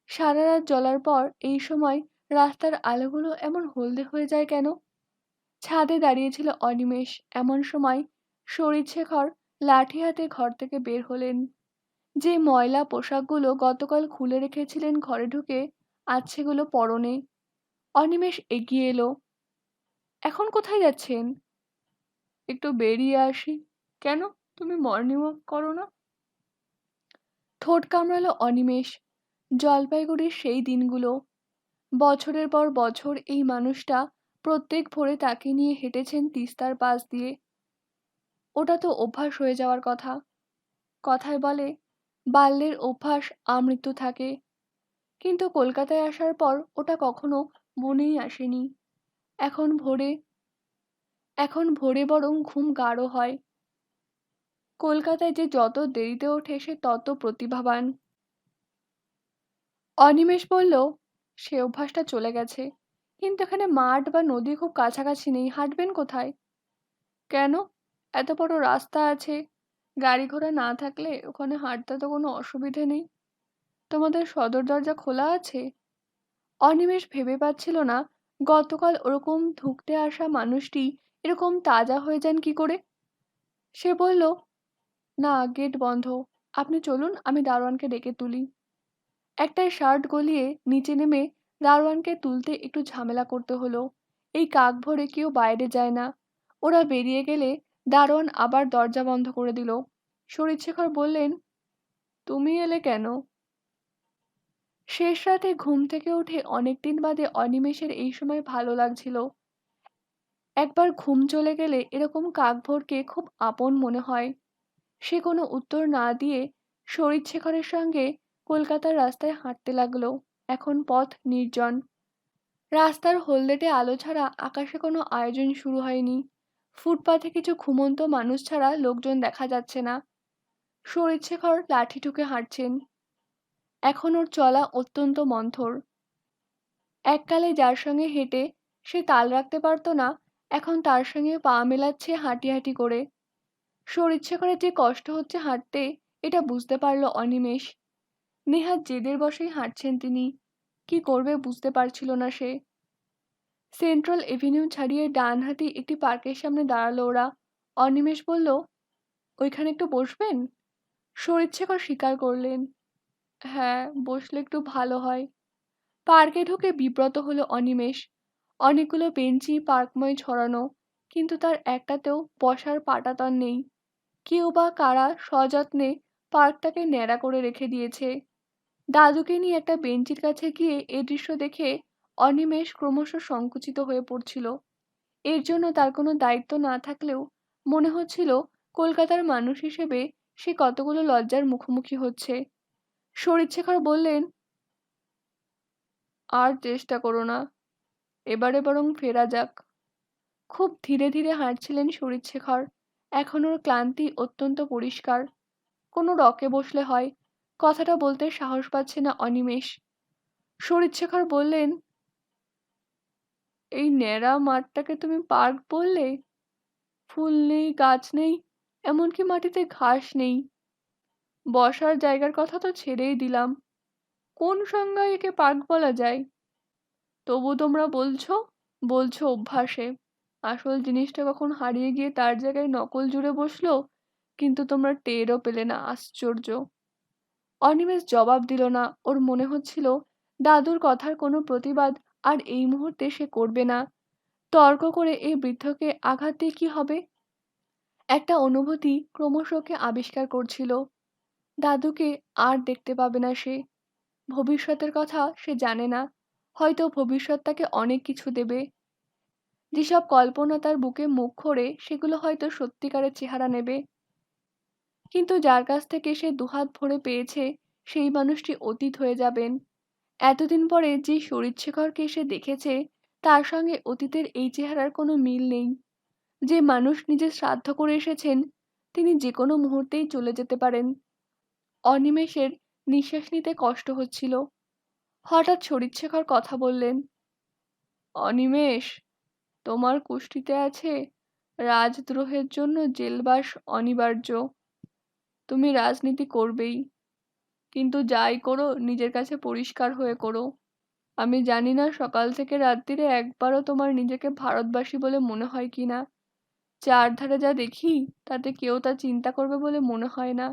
সারা রাত জ্বলার পর এই সময় রাস্তার আলোগুলো এমন হলদে হয়ে যায় কেন? ছাদে দাঁড়িয়েছিল অনিমেষ। এমন সময় শরীরশেখর লাঠি হাতে ঘর থেকে বের হলেন। যে ময়লা পোশাকগুলো গতকাল খুলে রেখেছিলেন ঘরে ঢুকে, আজ সেগুলো পরনে। অনিমেষ এগিয়ে এলো। এখন কোথায় যাচ্ছেন? একটু বেরিয়ে আসি। কেন, তুমি মর্নিং ওয়াক করো না? ঠোঁট কামড়ালো অনিমেষ। জলপাইগুড়ির সেই দিনগুলো। বছরের পর বছর এই মানুষটা প্রত্যেক ভোরে তাকে নিয়ে হেঁটেছেন তিস্তার পাশ দিয়ে। ওটা তো অভ্যাস হয়ে যাওয়ার কথা। কথায় বলে, বাল্যের অভ্যাস আমৃত্যু থাকে। কিন্তু কলকাতায় আসার পর ওটা কখনো মনেই আসেনি। এখন ভোরে এখন ভোরে বরং ঘুম গাঢ় হয়। কলকাতায় যে যত দেরিতে ওঠে সে তত প্রতিভাবান। অনিমেষ বলল, সে অভ্যাসটা চলে গেছে। কিন্তু এখানে মাঠ বা নদী খুব কাছাকাছি নেই, হাঁটবেন কোথায়? কেন, এত বড় রাস্তা আছে। গাড়ি ঘোড়া না থাকলে ওখানে হাঁটতে তো কোনো অসুবিধে নেই। তোমাদের সদর দরজা খোলা আছে? অনিমেষ ভেবে পাচ্ছিল না গতকাল ওরকম ধুঁকতে আসা মানুষটি এরকম তাজা হয়ে যান কি করে। সে বলল, না, গেট বন্ধ। আপনি চলুন, আমি দারোয়ানকে ডেকে তুলি। একটাই শার্ট গলিয়ে নিচে নেমে দারোয়ানকে তুলতে একটু ঝামেলা করতে হলো। এই কাক ভোরে কেউ বাইরে যায় না। ওরা বেরিয়ে গেলে দারোয়ান আবার দরজা বন্ধ করে দিল। শরীরশেখর বললেন, তুমি এলে কেন? শেষ রাতে ঘুম থেকে উঠে অনেকদিন বাদে অনিমেষের এই সময় ভালো লাগছিল। একবার ঘুম চলে গেলে এরকম কাকভোরকে খুব আপন মনে হয়। সে কোনো উত্তর না দিয়ে শরীরশেখরের সঙ্গে কলকাতার রাস্তায় হাঁটতে লাগলো। এখন পথ নির্জন। রাস্তার হলদেটে আলো ছাড়া আকাশে কোনো আয়োজন শুরু হয়নি। ফুটপাথে কিছু ঘুমন্ত মানুষ ছাড়া লোকজন দেখা যাচ্ছে না। শরীরশেখর লাঠি ঠুকে হাঁটছেন। এখন ওর চলা অত্যন্ত মন্থর। এককালে যার সঙ্গে হেঁটে সে তাল রাখতে পারত না, এখন তার সঙ্গে পা মেলাচ্ছে হাঁটি হাঁটি করে। শরীরশেখরের যে কষ্ট হচ্ছে হাঁটতে, এটা বুঝতে পারল অনিমেষ। নেহাত জেদের বশেই হাঁটছেন তিনি। কি করবে বুঝতে পারছিল না সে। সেন্ট্রাল এভিনিউ ছাড়িয়ে ডানহাতি একটি পার্কের সামনে দাঁড়ালো ওরা। অনিমেষ বলল, ওইখানে একটু বসবেন? শরীরশেখর স্বীকার করলেন, হ্যাঁ, বসলে একটু ভালো হয়। পার্কে ঢুকে বিব্রত হলো অনিমেষ। অনেকগুলো বেঞ্চি পার্কময় ছড়ানো, কিন্তু তার একটাতেও বসার পাটাতন নেই। কেউ বা কারা সযত্নে পার্কটাকে ন্যাড়া করে রেখে দিয়েছে। দাদুকে নিয়ে একটা বেঞ্চির কাছে গিয়ে এ দৃশ্য দেখে অনিমেষ ক্রমশ সংকুচিত হয়ে পড়ছিল। এর জন্য তার কোনো দায়িত্ব না থাকলেও মনে হচ্ছিল কলকাতার মানুষ হিসেবে সে কতগুলো লজ্জার মুখোমুখি হচ্ছে। শরীরশেখর বললেন, আর চেষ্টা করো না, এবারে বরং ফেরা যাক। খুব ধীরে ধীরে হাঁটছিলেন শরীরশেখর। এখন ওর ক্লান্তি অত্যন্ত পরিষ্কার। কোনো রকে বসলে হয়, কথাটা বলতে সাহস পাচ্ছে না অনিমেষ। শরীরশেখর বললেন, এই ন্যাড়া মাঠটাকে তুমি পার্ক বললে? ফুল নেই, গাছ নেই, এমনকি মাটিতে ঘাস নেই। বসার জায়গার কথা তো ছেড়েই দিলাম, কোন সংজ্ঞায় একে পার্ক বলা যায়? তবু তোমরা বলছো, বলছো অভ্যাসে। আসল জিনিসটা কখন হারিয়ে গিয়ে তার জায়গায় নকল জুড়ে বসলো, কিন্তু তোমরা টেরও পেলে না। আশ্চর্য। অনিমেষ জবাব দিল না। ওর মনে হচ্ছিল দাদুর কথার কোনো প্রতিবাদ আর এই মুহূর্তে সে করবে না। তর্ক করে এই বৃদ্ধকে আঘাত দিয়ে কি হবে? একটা অনুভূতি ক্রমশ ওকে আবিষ্কার করছিল, দাদুকে আর দেখতে পাবে না সে। ভবিষ্যতের কথা সে জানে না, হয়তো ভবিষ্যৎ তাকে অনেক কিছু দেবে। যেসব কল্পনা তার বুকে মুখ করে সেগুলো হয়তো সত্যিকারের চেহারা নেবে। কিন্তু যার কাছ থেকে সে দুহাত ভরে পেয়েছে সেই মানুষটি অতীত হয়ে যাবেন। এতদিন পরে যে শরীরশেখরকে সে দেখেছে তার সঙ্গে অতীতের এই চেহারার কোনো মিল নেই। যে মানুষ নিজের শ্রাদ্ধ করে এসেছেন তিনি যে কোনো মুহূর্তেই চলে যেতে পারেন। অনিমেষের নিঃশ্বাস নিতে কষ্ট হচ্ছিল। হঠাৎ শরীরশেখর কথা বললেন, অনিমেষ, তোমার কুষ্ঠিতে আছে রাজদ্রোহের জন্য জেলবাস অনিবার্য। তুমি রাজনীতি করবেই, কিন্তু যাই করো নিজের কাছে পরিষ্কার হয়ে করো। আমি জানি না সকাল থেকে রাত্তিরে একবারও তোমার নিজেকে ভারতবাসী বলে মনে হয় কিনা। চারধারে যা দেখি তাতে কেউ তা চিন্তা করবে বলে মনে হয় না।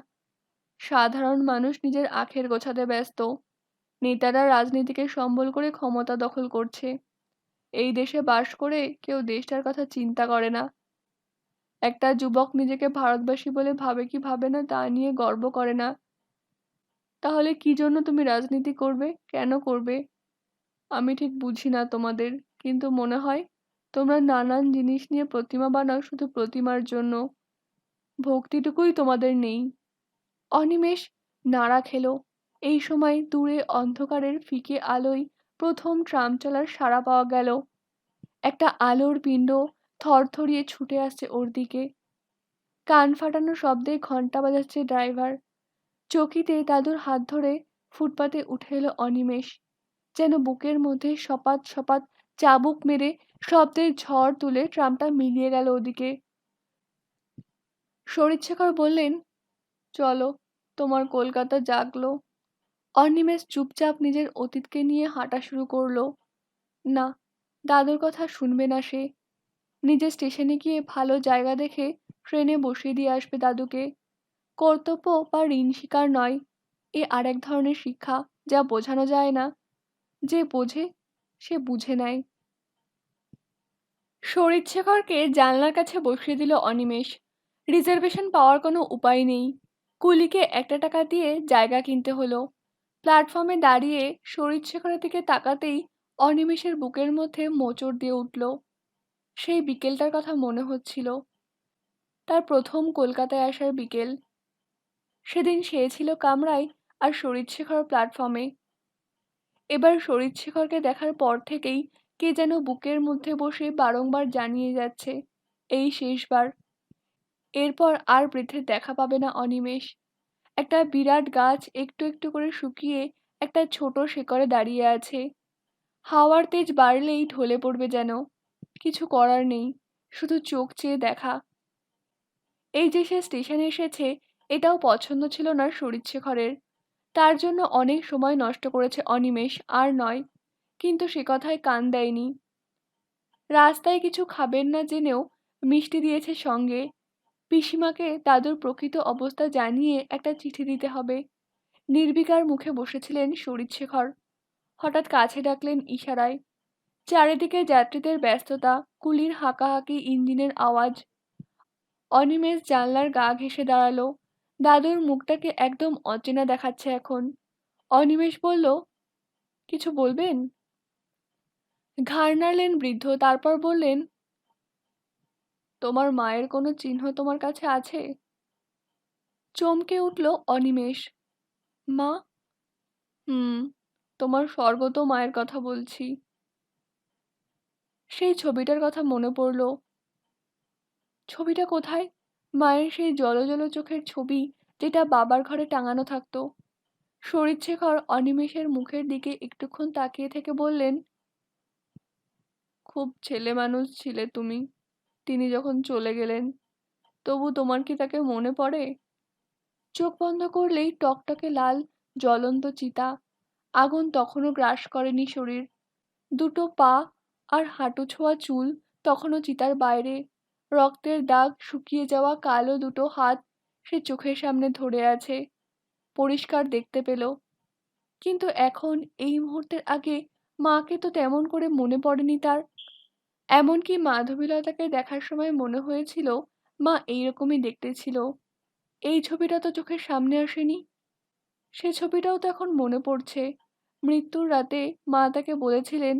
সাধারণ মানুষ নিজের আখের গোছাতে ব্যস্ত, নেতারা রাজনীতিকে সম্বল করে ক্ষমতা দখল করছে। এই দেশে বাস করে কেউ দেশটার কথা চিন্তা করে না। একটা যুবক নিজেকে ভারতবাসী বলে ভাবে কি ভাবে না তা নিয়ে গর্ব করে না। তাহলে কি জন্য তুমি রাজনীতি করবে, কেন করবে? আমি ঠিক বুঝি না তোমাদের, কিন্তু মনে হয় তোমরা নানান জিনিস নিয়ে প্রতিমা বানাও শুধু প্রতিমার জন্য। ভক্তিটুকুই তোমাদের নেই। অনিমেষ নাড়া খেলো। এই সময় দূরে অন্ধকারের ফিকে আলোয় প্রথম ট্রাম চলার সাড়া পাওয়া গেল। একটা আলোর পিণ্ড থরথরিয়ে ছুটে আসছে ওর দিকে। কান ফাটানো শব্দে ঘন্টা বাজাচ্ছে ড্রাইভার। চকিতে দাদুর হাত ধরে ফুটপাতে উঠে এলো অনিমেষ। যেন বুকের মধ্যে সপাত সপাত চাবুক মেরে শব্দের ঝড় তুলে ট্রামটা মিলিয়ে গেল ওদিকে। শরীরশেখর বললেন, চলো, তোমার কলকাতা জাগলো। অনিমেষ চুপচাপ নিজের অতীতকে নিয়ে হাঁটা শুরু করলো। না, দাদুর কথা শুনবে না সে। নিজের স্টেশনে গিয়ে ভালো জায়গা দেখে ট্রেনে বসিয়ে দিয়ে আসবে দাদুকে। কর্তব্য বা ঋণ স্বীকার নয়, এ আরেক ধরনের শিক্ষা, যা বোঝানো যায় না। যে বোঝে সে বুঝে নেয়। শরীরশেখরকে জানলার কাছে বসিয়ে দিল অনিমেষ। রিজার্ভেশন পাওয়ার কোনো উপায় নেই। কুলিকে একটা টাকা দিয়ে জায়গা কিনতে হলো। প্ল্যাটফর্মে দাঁড়িয়ে শরীরশেখরের দিকে তাকাতেই অনিমেষের বুকের মধ্যে মোচড় দিয়ে উঠল। সেই বিকেলটার কথা মনে হচ্ছিল, তার প্রথম কলকাতায় আসার বিকেল। সেদিন সে ছিল কামরায় আর শরীরশেখর প্ল্যাটফর্মে। এবার শরীরশেখরকে দেখার পর থেকেই কে যেন বুকের মধ্যে বসে বারংবার জানিয়ে যাচ্ছে, এই শেষবার। এরপর আর বৃদ্ধের দেখা পাবে না অনিমেষ। একটা বিরাট গাছ একটু একটু করে শুকিয়ে একটা ছোট শেকড়ে দাঁড়িয়ে আছে। হাওয়ার তেজ বাড়লেই ঢলে পড়বে যেন। কিছু করার নেই, শুধু চোখ চেয়ে দেখা। এই যে সে স্টেশনে এসেছে এটাও পছন্দ ছিল না শরীরশেখরের। তার জন্য অনেক সময় নষ্ট করেছে অনিমেষ, আর নয়। কিন্তু সে কথায় কান দেয়নি। রাস্তায় কিছু খাবেন না জেনেও মিষ্টি দিয়েছে সঙ্গে। পিসিমাকে দাদুর প্রকৃত অবস্থা জানিয়ে একটা চিঠি দিতে হবে। নির্বিকার মুখে বসেছিলেন শরীরশেখর। হঠাৎ কাছে ডাকলেন ইশারায়। চারিদিকে যাত্রীদের ব্যস্ততা, কুলির হাঁকাহাঁকি, ইঞ্জিনের আওয়াজ। অনিমেষ জানলার গা ঘেঁষে দাঁড়ালো। দাদুর মুখটাকে একদম অচেনা দেখাচ্ছে এখন। অনিমেষ বলল, কিছু বলবেন? ঘাড় নাড়লেন বৃদ্ধ, তারপর বললেন, তোমার মায়ের কোনো চিহ্ন তোমার কাছে আছে? চমকে উঠল অনিমেষ। মা? হুম, তোমার স্বর্গত মায়ের কথা বলছি। সেই ছবিটার কথা মনে পড়ল। ছবিটা কোথায়? মায়ের সেই জলজল চোখের ছবি, যেটা বাবার ঘরে টাঙানো থাকতো। শরীরশেখর অনিমেষের মুখের দিকে একটুক্ষণ তাকিয়ে থেকে বললেন, খুব ছেলেমানুষ ছিলে তুমি, তিনি যখন চলে গেলেন। তবু তোমার কি তাকে মনে পড়ে? চোখ বন্ধ করলেই টকটকে লাল জ্বলন্ত চিতা। আগুন তখনও গ্রাস করেনি শরীর। দুটো পা আর হাঁটু ছোঁয়া চুল তখনও চিতার বাইরে। রক্তের দাগ, শুকিয়ে যাওয়া কালো দুটো হাত সে চোখের সামনে ধরে আছে, পরিষ্কার দেখতে পেল। কিন্তু এখন এই মুহূর্তের আগে মাকে তো তেমন করে মনে পড়েনি তার। এমনকি মাধবীলতাকে দেখার সময় মনে হয়েছিল মা এইরকমই দেখতে ছিল। এই ছবিটা তো চোখের সামনে আসেনি। সে ছবিটাও তো এখন মনে পড়ছে। মৃত্যুর রাতে মা তাকে বলেছিলেন,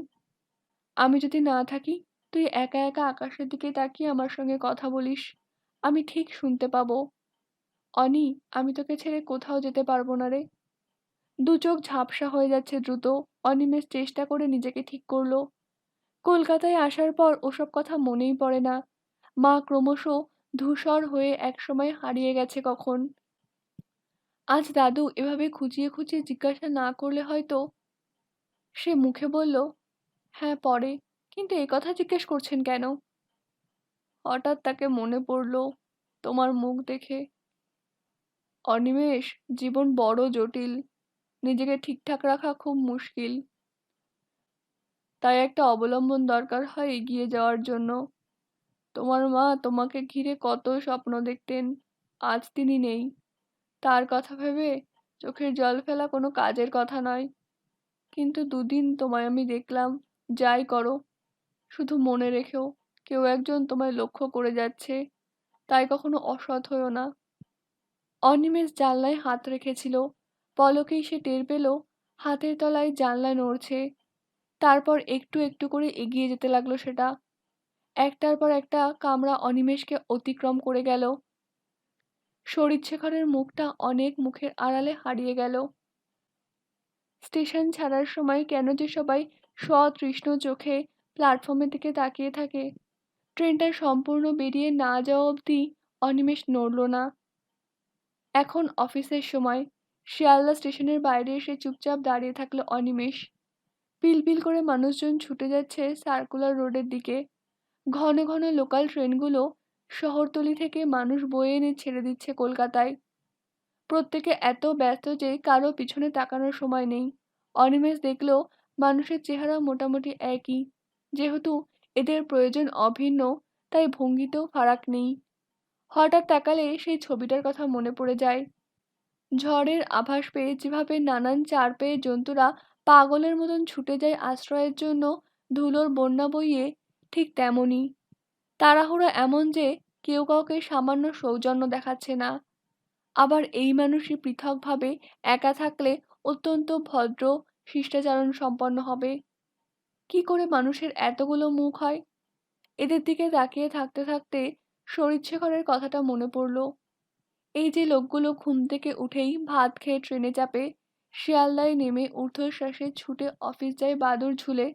আমি যদি না থাকি, তুই একা একা আকাশের দিকে তাকিয়ে আমার সঙ্গে কথা বলিস, আমি ঠিক শুনতে পাবো। অনি, আমি তোকে ছেড়ে কোথাও যেতে পারবো না রে। দু চোখ ঝাপসা হয়ে যাচ্ছে দ্রুত। অনিমেষ চেষ্টা করে নিজেকে ঠিক করলো। কলকাতায় আসার পর ওসব কথা মনেই পড়ে না। মা ক্রমশ ধূসর হয়ে একসময় হারিয়ে গেছে কখন। আজ দাদু এভাবে খুঁচিয়ে খুঁচিয়ে জিজ্ঞাসা না করলে হয়তো। সে মুখে বলল, হ্যাঁ পরে, কিন্তু এই কথা জিজ্ঞেস করছেন কেন? হঠাৎ তাকে মনে পড়ল তোমার মুখ দেখে। অনিমেষ, জীবন বড় জটিল, নিজেকে ঠিকঠাক রাখা খুব মুশকিল। তাই একটা অবলম্বন দরকার হয় এগিয়ে যাওয়ার জন্য। তোমার মা তোমাকে ঘিরে কত স্বপ্ন দেখতেন, আজ তিনি নেই। তার কথা ভেবে চোখের জল ফেলা কোনো কাজের কথা নয়। কিন্তু দুদিন তোমায় আমি দেখলাম। যাই করো, শুধু মনে রেখো, কেউ একজন তোমায় লক্ষ্য করে যাচ্ছে, তাই কখনো অসৎ হইও না। অনিমেষ জানলায় হাত রেখেছিল। পলকেই সে টের পেল হাতের তলায় জানলা নড়ছে। তারপর একটু একটু করে এগিয়ে যেতে লাগলো সেটা। একটার পর একটা কামরা অনিমেষকে অতিক্রম করে গেল। শরীরশেখরের মুখটা অনেক মুখের আড়ালে হারিয়ে গেল। স্টেশন ছাড়ার সময় কেন যে সবাই সতৃষ্ণ চোখে প্ল্যাটফর্মের দিকে তাকিয়ে থাকে। ট্রেনটা সম্পূর্ণ বেরিয়ে না যাওয়া অবধি অনিমেষ নড়ল না। এখন অফিসের সময়। শিয়ালদা স্টেশনের বাইরে এসে চুপচাপ দাঁড়িয়ে থাকলো অনিমেষ। পিলপিল করে মানুষজন ছুটে যাচ্ছে সার্কুলার রোডের দিকে। ঘন ঘন লোকাল ট্রেনগুলো শহরতলি থেকে মানুষ বয়ে এনে ছেড়ে দিচ্ছে কলকাতায়। প্রত্যেকে এত ব্যস্ত যে কারো পিছনে তাকানোর সময় নেই। অনিমেষ দেখলো মানুষের চেহারা মোটামুটি একই। যেহেতু এদের প্রয়োজন অভিন্ন, তাই ভঙ্গিতেও ফারাক নেই। হঠাৎ তাকালে সেই ছবিটার কথা মনে পড়ে যায়। ঝড়ের আভাস পেয়ে যেভাবে নানান চার পেয়ে জন্তুরা পাগলের মতন ছুটে যায় আশ্রয়ের জন্য ধুলোর বন্যা বইয়ে, ঠিক তেমনই। তাড়াহুড়ো এমন যে কেউ কাউকে সামান্য সৌজন্য দেখাচ্ছে না। আবার এই মানুষই পৃথকভাবে একা থাকলে অত্যন্ত ভদ্র, শিষ্টাচারণ সম্পন্ন হবে। কি করে মানুষের এতগুলো মুখ হয়? এদের দিকে তাকিয়ে থাকতে থাকতে শরীরশেখরের কথাটা মনে পড়ল। এই যে লোকগুলো ঘুম থেকে উঠেই ভাত খেয়ে ট্রেনে চাপে, শিয়ালদায় নেমে ঊর্ধ্বশ্বাসে ছুটে অফিস যায় বাদুড় ঝুলে,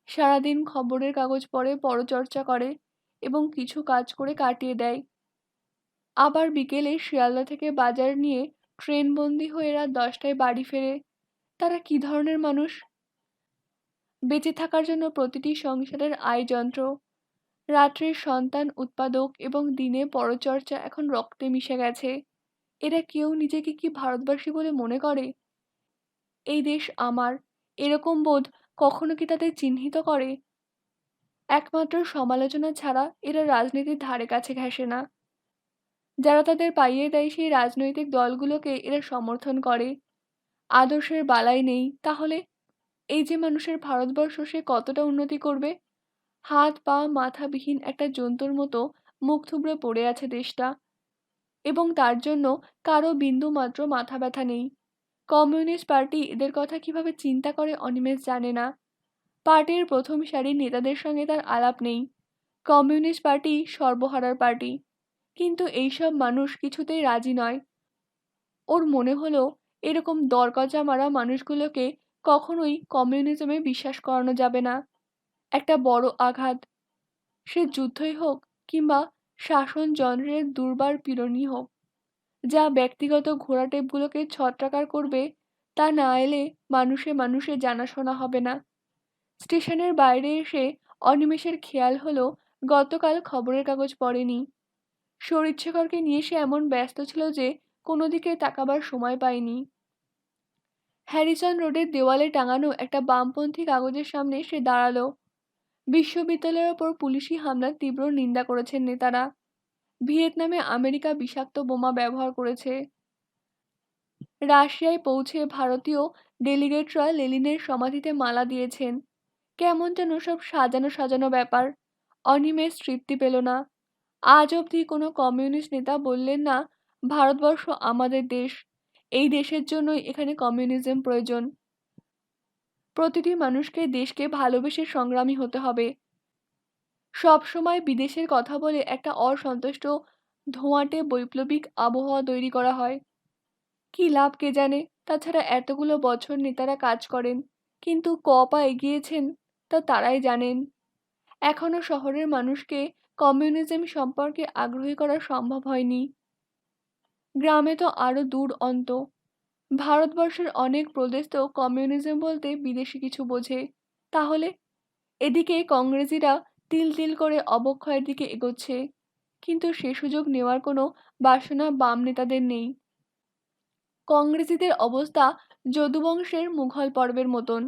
সারাদিন খবরের কাগজ পড়ে, পরচর্চা করে এবং কিছু কাজ করে কাটিয়ে দেয়। আবার বিকেলে শিয়ালদা থেকে বাজার নিয়ে ট্রেনবন্দি হয়ে রাত 10টায় বাড়ি ফেরে। তারা কি ধরনের মানুষ? বেঁচে থাকার জন্য প্রতিটি সংসারের আয়যন্ত্র। রাত্রের সন্তান উৎপাদক এবং দিনে পরচর্চা এখন রক্তে মিশে গেছে। এরা কেউ নিজেকে কি ভারতবাসী বলে মনে করে? এই দেশ আমার, এরকম বোধ কখনো কি তাদের চিহ্নিত করে? একমাত্র সমালোচনা ছাড়া এরা রাজনীতির ধারে কাছে ঘেঁষে না। যারা তাদের পাইয়ে দেয় সেই রাজনৈতিক দলগুলোকে এরা সমর্থন করে। আদর্শের বালাই নেই, তাহলে এই যে মানুষের ভারতবর্ষ, সে কতটা উন্নতি করবে? হাত পা মাথাবিহীন একটা জন্তুর মতো মুখ থুবড়ে পড়ে আছে দেশটা, এবং তার জন্য কারো বিন্দু মাত্র মাথা ব্যথা নেই। কমিউনিস্ট পার্টি এদের কথা কিভাবে চিন্তা করে অনিমেষ জানে না। পার্টির প্রথম সারির নেতাদের সঙ্গে তার আলাপ নেই। কমিউনিস্ট পার্টি সর্বহারার পার্টি। কিন্তু এইসব মানুষ কিছুতেই রাজি নয়। ওর মনে হলো এরকম দরকজা মারা মানুষগুলোকে কখনোই কমিউনিজমে বিশ্বাস করানো যাবে না। একটা বড় আঘাত, সে যুদ্ধই হোক কিংবা শাসনযন্ত্রের দুর্বার পীড়নই হোক, যা ব্যক্তিগত ঘোড়াটেপগুলোকে ছত্রাকার করবে, তা না এলে মানুষে মানুষে জানাশোনা হবে না। স্টেশনের বাইরে এসে অনিমেষের খেয়াল হলো গতকাল খবরের কাগজ পড়েনি। শরীরশেখরকে নিয়ে সে এমন ব্যস্ত ছিল যে কোনো দিকে তাকাবার সময় পায়নি। হ্যারিসন রোডের দেওয়ালে টাঙানো একটা বামপন্থী কাগজের সামনে সে দাঁড়ালো। বিশ্ববিদ্যালয়ের ওপর পুলিশি হামলার তীব্র নিন্দা করেছেন নেতারা। ভিয়েতনামে আমেরিকা বিষাক্ত বোমা ব্যবহার করেছে। রাশিয়ায় পৌঁছে ভারতীয় ডেলিগেটরা লেনিনের সমাধিতে মালা দিয়েছেন। কেমন যেন সব সাজানো সাজানো ব্যাপার। অনিমেষ তৃপ্তি পেল না। আজ অবধি কোনো কমিউনিস্ট নেতা বললেন না, ভারতবর্ষ আমাদের দেশ, এই দেশের জন্যই এখানে কমিউনিজম প্রয়োজন। প্রতিটি মানুষকে দেশকে ভালোবেসে সংগ্রামী হতে হবে। সব সময় বিদেশের কথা বলে একটা অসন্তুষ্ট ধোঁয়াটে বৈপ্লবিক আবহাওয়া তৈরি করা হয়। কি লাভ কে জানে? তাছাড়া এতগুলো বছর নেতারা কাজ করেন, কিন্তু পা এগিয়েছেন তা তারাই জানেন। এখনো শহরের মানুষকে কমিউনিজম সম্পর্কে আগ্রহী করা সম্ভব হয়নি। গ্রামে তো আরো দূর অন্ত। ভারতবর্ষের অনেক প্রদেশ তো কমিউনিজম বলতে বিদেশি কিছু বোঝে। তাহলে এদিকে কংগ্রেসিরা তিল তিল করে অবক্ষয়ের দিকে এগোচ্ছে, কিন্তু সে সুযোগ নেওয়ার কোনো বাসনা বাম নেতাদের নেই। কংগ্রেসিদের অবস্থা যদুবংশের মুঘল পর্বের মতন।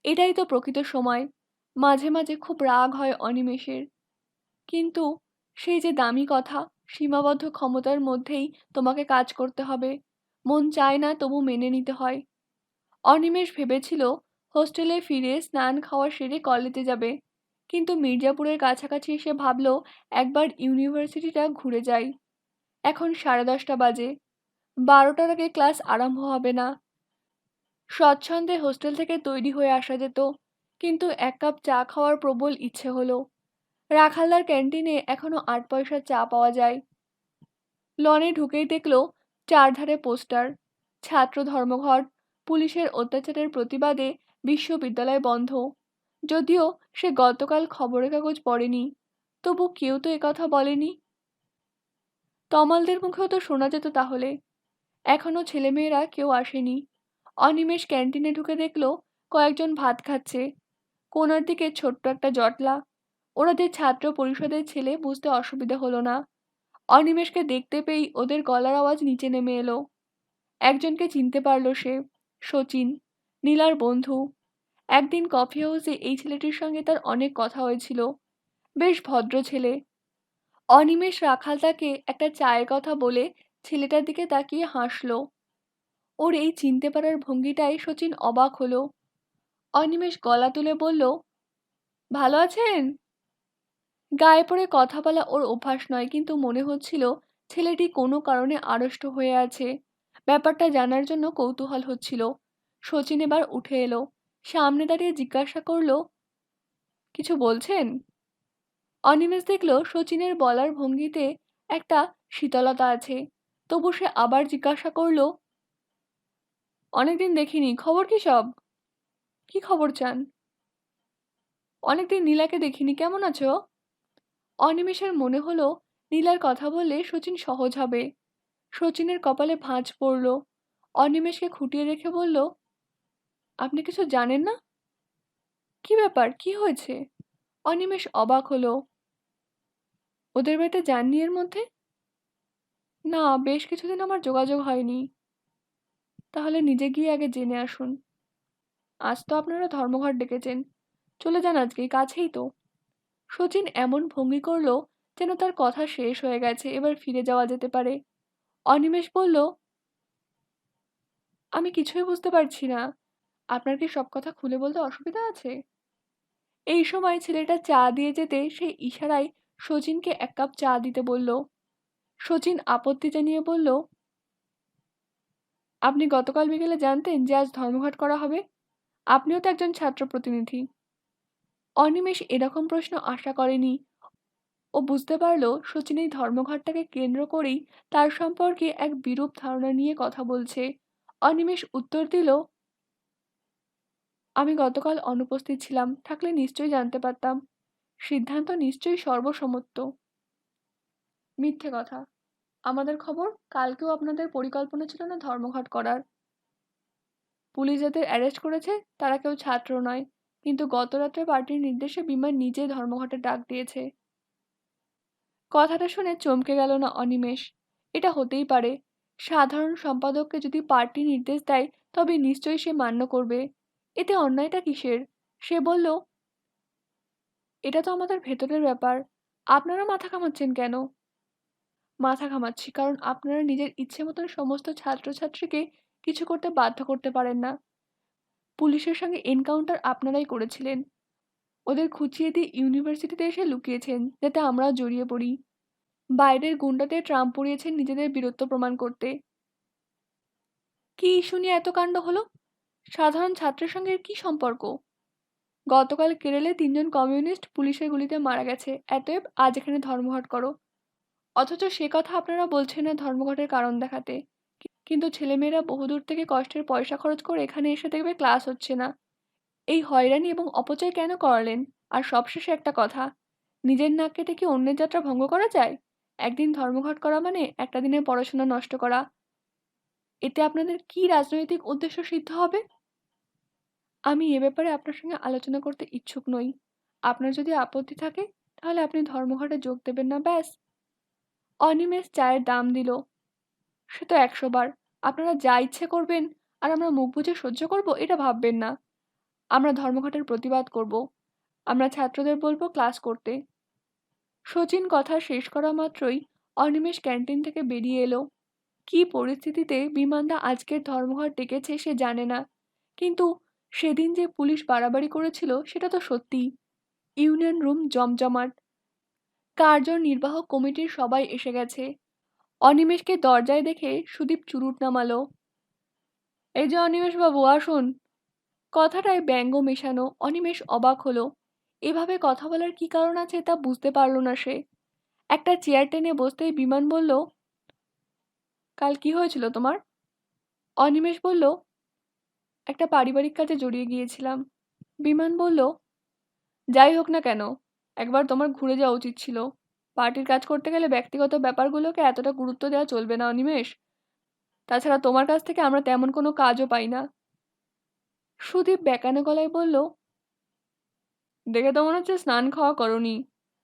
এটাই তো প্রকৃত সময়। মাঝে মাঝে খুব রাগ হয় অনিমেষের, কিন্তু সেই যে দামি কথা, সীমাবদ্ধ ক্ষমতার মধ্যেই তোমাকে কাজ করতে হবে, মন চায় না তবু মেনে নিতে হয়। অনিমেষ ভেবেছিল হোস্টেলে ফিরে স্নান খাওয়া সেরে কলেজে যাবে, কিন্তু মির্জাপুরের কাছাকাছি এসে ভাবল একবার ইউনিভার্সিটিটা ঘুরে যাই। এখন 10:30 বাজে, 12টার আগে ক্লাস আরম্ভ হবে না। স্বচ্ছন্দে হোস্টেল থেকে তৈরি হয়ে আসা যেত, কিন্তু এক কাপ চা খাওয়ার প্রবল ইচ্ছে হলো। রাখালদার ক্যান্টিনে এখনো 8 পয়সার চা পাওয়া যায়। লনে ঢুকেই দেখলো চারধারে পোস্টার, ছাত্র ধর্মঘট, পুলিশের অত্যাচারের প্রতিবাদে বিশ্ববিদ্যালয় বন্ধ। যদিও সে গতকাল খবরের কাগজ পড়েনি, তবু কেউ তো একথা বলেনি। তমালদের মুখেও তো শোনা যেত তাহলে। এখনো ছেলেমেয়েরা কেউ আসেনি। অনিমেষ ক্যান্টিনে ঢুকে দেখলো কয়েকজন ভাত খাচ্ছে। কোনার দিকে ছোট্ট একটা জটলা। ওরা যে ছাত্র পরিষদের ছেলে বুঝতে অসুবিধা হলো না। অনিমেষকে দেখতে পেয়েই ওদের গলার আওয়াজ নিচে নেমে এলো। একজনকে চিনতে পারলো সে, শচীন, নীলার বন্ধু। একদিন কফি হাউসে এই ছেলেটির সঙ্গে তার অনেক কথা হয়েছিল। বেশ ভদ্র ছেলে। অনিমেষ রাখালদাকে একটা চায়ের কথা বলে ছেলেটার দিকে তাকিয়ে হাসলো। ওর এই চিনতে পারার ভঙ্গিটাই শচীন অবাক হলো। অনিমেষ গলা তুলে বলল, ভালো আছেন? গায়ে পড়ে কথা বলা ওর অভ্যাস নয়, কিন্তু মনে হচ্ছিল ছেলেটি কোনো কারণে আড়ষ্ট হয়ে আছে। ব্যাপারটা জানার জন্য কৌতূহল হচ্ছিল। শচীন এবার উঠে এলো, সামনে দাঁড়িয়ে জিজ্ঞাসা করলো, কিছু বলছেন? অনিমেষ দেখল শচীনের বলার ভঙ্গিতে একটা শীতলতা আছে, তবু সে আবার জিজ্ঞাসা করলো, অনেকদিন দেখিনি, খবর কি সব? কি খবর চান? অনেকদিন নীলাকে দেখিনি, কেমন আছো? অনিমেষের মনে হলো নীলার কথা বললে শচীন সহজ হবে। শচীনের কপালে ভাঁজ পড়ল। অনিমেষকে খুঁটিয়ে রেখে বলল, আপনি কিছু জানেন না? কি ব্যাপার, কি হয়েছে? অনিমেষ অবাক হলো। ওদের বাড়িতে যাননি এর মধ্যে? না, বেশ কিছুদিন আমার যোগাযোগ হয়নি। তাহলে নিজে গিয়ে আগে জেনে আসুন। আজ তো আপনারা ধর্মঘট ডেকেছেন, চলে যান আজকেই, কাছেই তো। শচীন এমন ভঙ্গি করলো যেন তার কথা শেষ হয়ে গেছে, এবার ফিরে যাওয়া যেতে পারে। অনিমেষ বলল, আমি কিছুই বুঝতে পারছি না, আপনার কি সব কথা খুলে বলতে অসুবিধা আছে? এই সময় ছেলেটা চা দিয়ে যেতে সে ইশারায় শচীনকে এক কাপ চা দিতে বলল। শচীন আপত্তি জানিয়ে বলল, আপনি গতকাল বিকেলে জানতেন যে আজ ধর্মঘট করা হবে? আপনিও তো একজন ছাত্র প্রতিনিধি। অনিমেষ এরকম প্রশ্ন আশা করেনি। ও বুঝতে পারল শচীন এই ধর্মঘটটাকে কেন্দ্র করেই তার সম্পর্কে এক বিরূপ ধারণা নিয়ে কথা বলছে। অনিমেষ উত্তর দিল, আমি গতকাল অনুপস্থিত ছিলাম, থাকলে নিশ্চয়ই জানতে পারতাম। সিদ্ধান্ত নিশ্চয়ই সর্বসম্মত। মিথ্যে কথা। আমাদের খবর, কালকেও আপনাদের পরিকল্পনা ছিল না ধর্মঘট করার। পুলিশ যাদের অ্যারেস্ট করেছে তারা কেউ ছাত্র নয়, কিন্তু গত রাত্রে পার্টির নির্দেশে বিমান নিজেই ধর্মঘটের ডাক দিয়েছে। কথাটা শুনে চমকে গেল না অনিমেষ। এটা হতেই পারে। সাধারণ সম্পাদককে যদি পার্টি নির্দেশ দেয় তবে নিশ্চয়ই সে মান্য করবে। এতে অন্যায়টা কিসের? সে বলল, এটা তো আমাদের ভেতরের ব্যাপার। আপনারা মাথা ঘামাচ্ছেন কেন? মাথা ঘামাচ্ছি কারণ আপনারা নিজের ইচ্ছে মতন সমস্ত ছাত্রছাত্রীকে কিছু করতে বাধ্য করতে পারেন না। পুলিশের সঙ্গে এনকাউন্টার আপনারাই করেছিলেন। ওদের খুঁচিয়ে দিয়ে ইউনিভার্সিটিতে এসে লুকিয়েছেন যাতে আমরাও জড়িয়ে পড়ি। বাইরের গুন্ডাদের ট্রাম্প পরিয়েছেন নিজেদের বীরত্ব প্রমাণ করতে। কি ইস্যু নিয়ে এত কাণ্ড হলো? সাধারণ ছাত্রের সঙ্গে এর কি সম্পর্ক? গতকাল কেরলে ৩ জন কমিউনিস্ট পুলিশের গুলিতে মারা গেছে, অতএব আজ এখানে ধর্মঘট করো। অথচ সে কথা আপনারা বলছেন না ধর্মঘটের কারণ দেখাতে। কিন্তু ছেলেমেয়েরা বহুদূর থেকে কষ্টের পয়সা খরচ করে এখানে এসে দেখবে ক্লাস হচ্ছে না। এই হয়রানি এবং অপচয় কেন করালেন? আর সবশেষে একটা কথা, নিজের নাক কেটে কি অন্যের যাত্রা ভঙ্গ করা যায়? একদিন ধর্মঘট করা মানে একটা দিনের পড়াশোনা নষ্ট করা। এতে আপনাদের কি রাজনৈতিক উদ্দেশ্য সিদ্ধ হবে? আমি এ ব্যাপারে আপনার সঙ্গে আলোচনা করতে ইচ্ছুক নই। আপনার যদি আপত্তি থাকে তাহলে আপনি ধর্মঘটে যোগ দেবেন না, ব্যাস। অনিমেষ চায়ের দাম দিল। সে তো ১০০ বার। আপনারা যা ইচ্ছে করবেন আর আমরা মুখ বুজে সহ্য করব এটা ভাববেন না। আমরা ধর্মঘটের প্রতিবাদ করব। আমরা ছাত্রদের বলবো ক্লাস করতে। শচীন কথা শেষ করা মাত্রই অনিমেষ ক্যান্টিন থেকে বেরিয়ে এলো। কী পরিস্থিতিতে বিমানদা আজকের ধর্মঘট ডেকেছে সে জানে না, কিন্তু সেদিন যে পুলিশ বাড়াবাড়ি করেছিল সেটা তো সত্যি। ইউনিয়ন রুম জমজমাট। কার্যনির্বাহক কমিটির সবাই এসে গেছে। অনিমেষকে দরজায় দেখে সুদীপ চুরুট নামালো। এই যে অনিমেষ বাবু, আসুন। কথাটায় ব্যঙ্গ মেশানো। অনিমেষ অবাক হলো। এভাবে কথা বলার কি কারণ আছে তা বুঝতে পারল না সে। একটা চেয়ার টেনে বসতেই বিমান বলল, কাল কি হয়েছিল তোমার? অনিমেষ বলল, একটা পারিবারিক কাজে জড়িয়ে গিয়েছিলাম। বিমান বলল, যাই হোক না কেন, একবার তোমার ঘুরে যাওয়া উচিত ছিল। পার্টির কাজ করতে গেলে ব্যক্তিগত ব্যাপারগুলোকে এতটা গুরুত্ব দেওয়া চলবে না অনিমেষ। তাছাড়া তোমার কাছ থেকে আমরা তেমন কোনো কাজও পাই না। সুদীপ বেঁকানো গলায় বলল, দেখে তো মনে হচ্ছে স্নান খাওয়া করনি,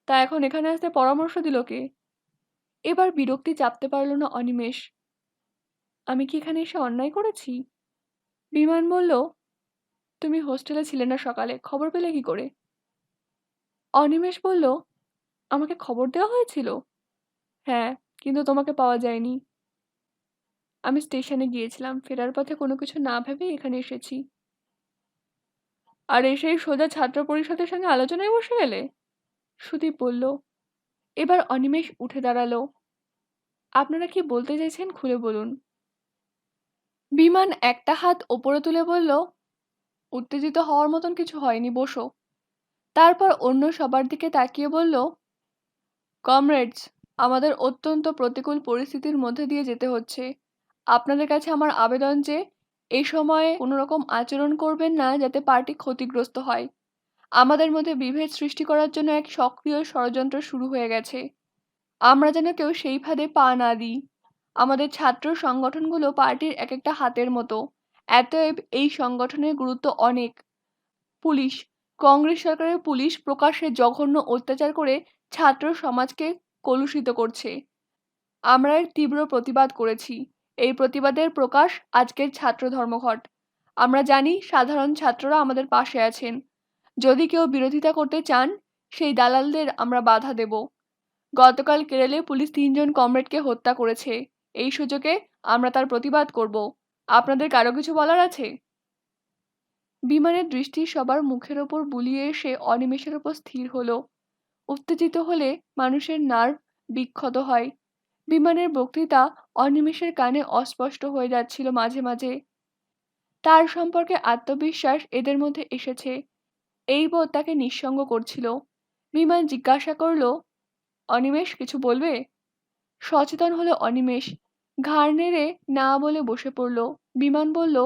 তা এখন এখানে আসতে পরামর্শ দিল কে? এবার বিরক্তি চাপতে পারল না অনিমেষ। আমি কি এখানে এসে অন্যায় করেছি? বিমান বলল, তুমি হোস্টেলে ছিলে না সকালে, খবর পেলে কি করে? অনিমেষ বলল, আমাকে খবর দেওয়া হয়েছিল। হ্যাঁ, কিন্তু তোমাকে পাওয়া যায়নি। আমি স্টেশনে গিয়েছিলাম, ফেরার পথে কোনো কিছু না ভেবেই এখানে এসেছি। আর এসেই সোজা ছাত্র পরিষদের সঙ্গে আলোচনায় বসে গেলে? সুদীপ বলল। এবার অনিমেষ উঠে দাঁড়ালো। আপনারা কি বলতে চাইছেন খুলে বলুন। বিমান একটা হাত ওপরে তুলে বলল, উত্তেজিত হওয়ার মতন কিছু হয়নি, বসো। তারপর অন্য সবার দিকে তাকিয়ে বলল, কমরেডস, আমাদের অত্যন্ত প্রতিকূল পরিস্থিতির মধ্যে দিয়ে যেতে হচ্ছে। আপনাদের কাছে আমার আবেদন যে এই সময়ে কোনো রকম আচরণ করবেন না যাতে পার্টি ক্ষতিগ্রস্ত হয়। আমাদের মধ্যে বিভেদ সৃষ্টি করার জন্য এক সক্রিয় ষড়যন্ত্র শুরু হয়ে গেছে। আমরা যেন কেউ সেই ফাঁদে পা না দিই। আমাদের ছাত্র সংগঠনগুলো পার্টির এক একটা হাতের মতো। অতএব এই সংগঠনের গুরুত্ব অনেক। পুলিশ, কংগ্রেস সরকারের পুলিশ প্রকাশ্যে জঘন্য অত্যাচার করে ছাত্র সমাজকে কলুষিত করছে। আমরা এর তীব্র প্রতিবাদ করেছি। এই প্রতিবাদের প্রকাশ আজকের ছাত্র ধর্মঘট। আমরা জানি সাধারণ ছাত্ররা আমাদের পাশে আছেন। যদি কেউ বিরোধিতা করতে চান, সেই দালালদের আমরা বাধা দেব। গতকাল কেরলে পুলিশ ৩ জন কমরেডকে হত্যা করেছে। এই সুযোগে আমরা তার প্রতিবাদ করব। আপনাদের কারো কিছু বলার আছে? বিমানের দৃষ্টি সবার মুখের ওপর বুলিয়ে এসে অনিমেষের ওপর স্থির হলো। উত্তেজিত হলে মানুষের নার্ভ বিক্ষত হয়। বিমানের বক্তৃতা অনিমেষের কানে অস্পষ্ট হয়ে যাচ্ছিল মাঝে মাঝে। তার সম্পর্কে আত্মবিশ্বাস এদের মধ্যে এসেছে, এই বোধ তাকে নিঃসঙ্গ করছিল। বিমান জিজ্ঞাসা করল, অনিমেষ কিছু বলবে? সচেতন হলো অনিমেষ, ঘাড় নেড়ে না বলে বসে পড়ল। বিমান বলল,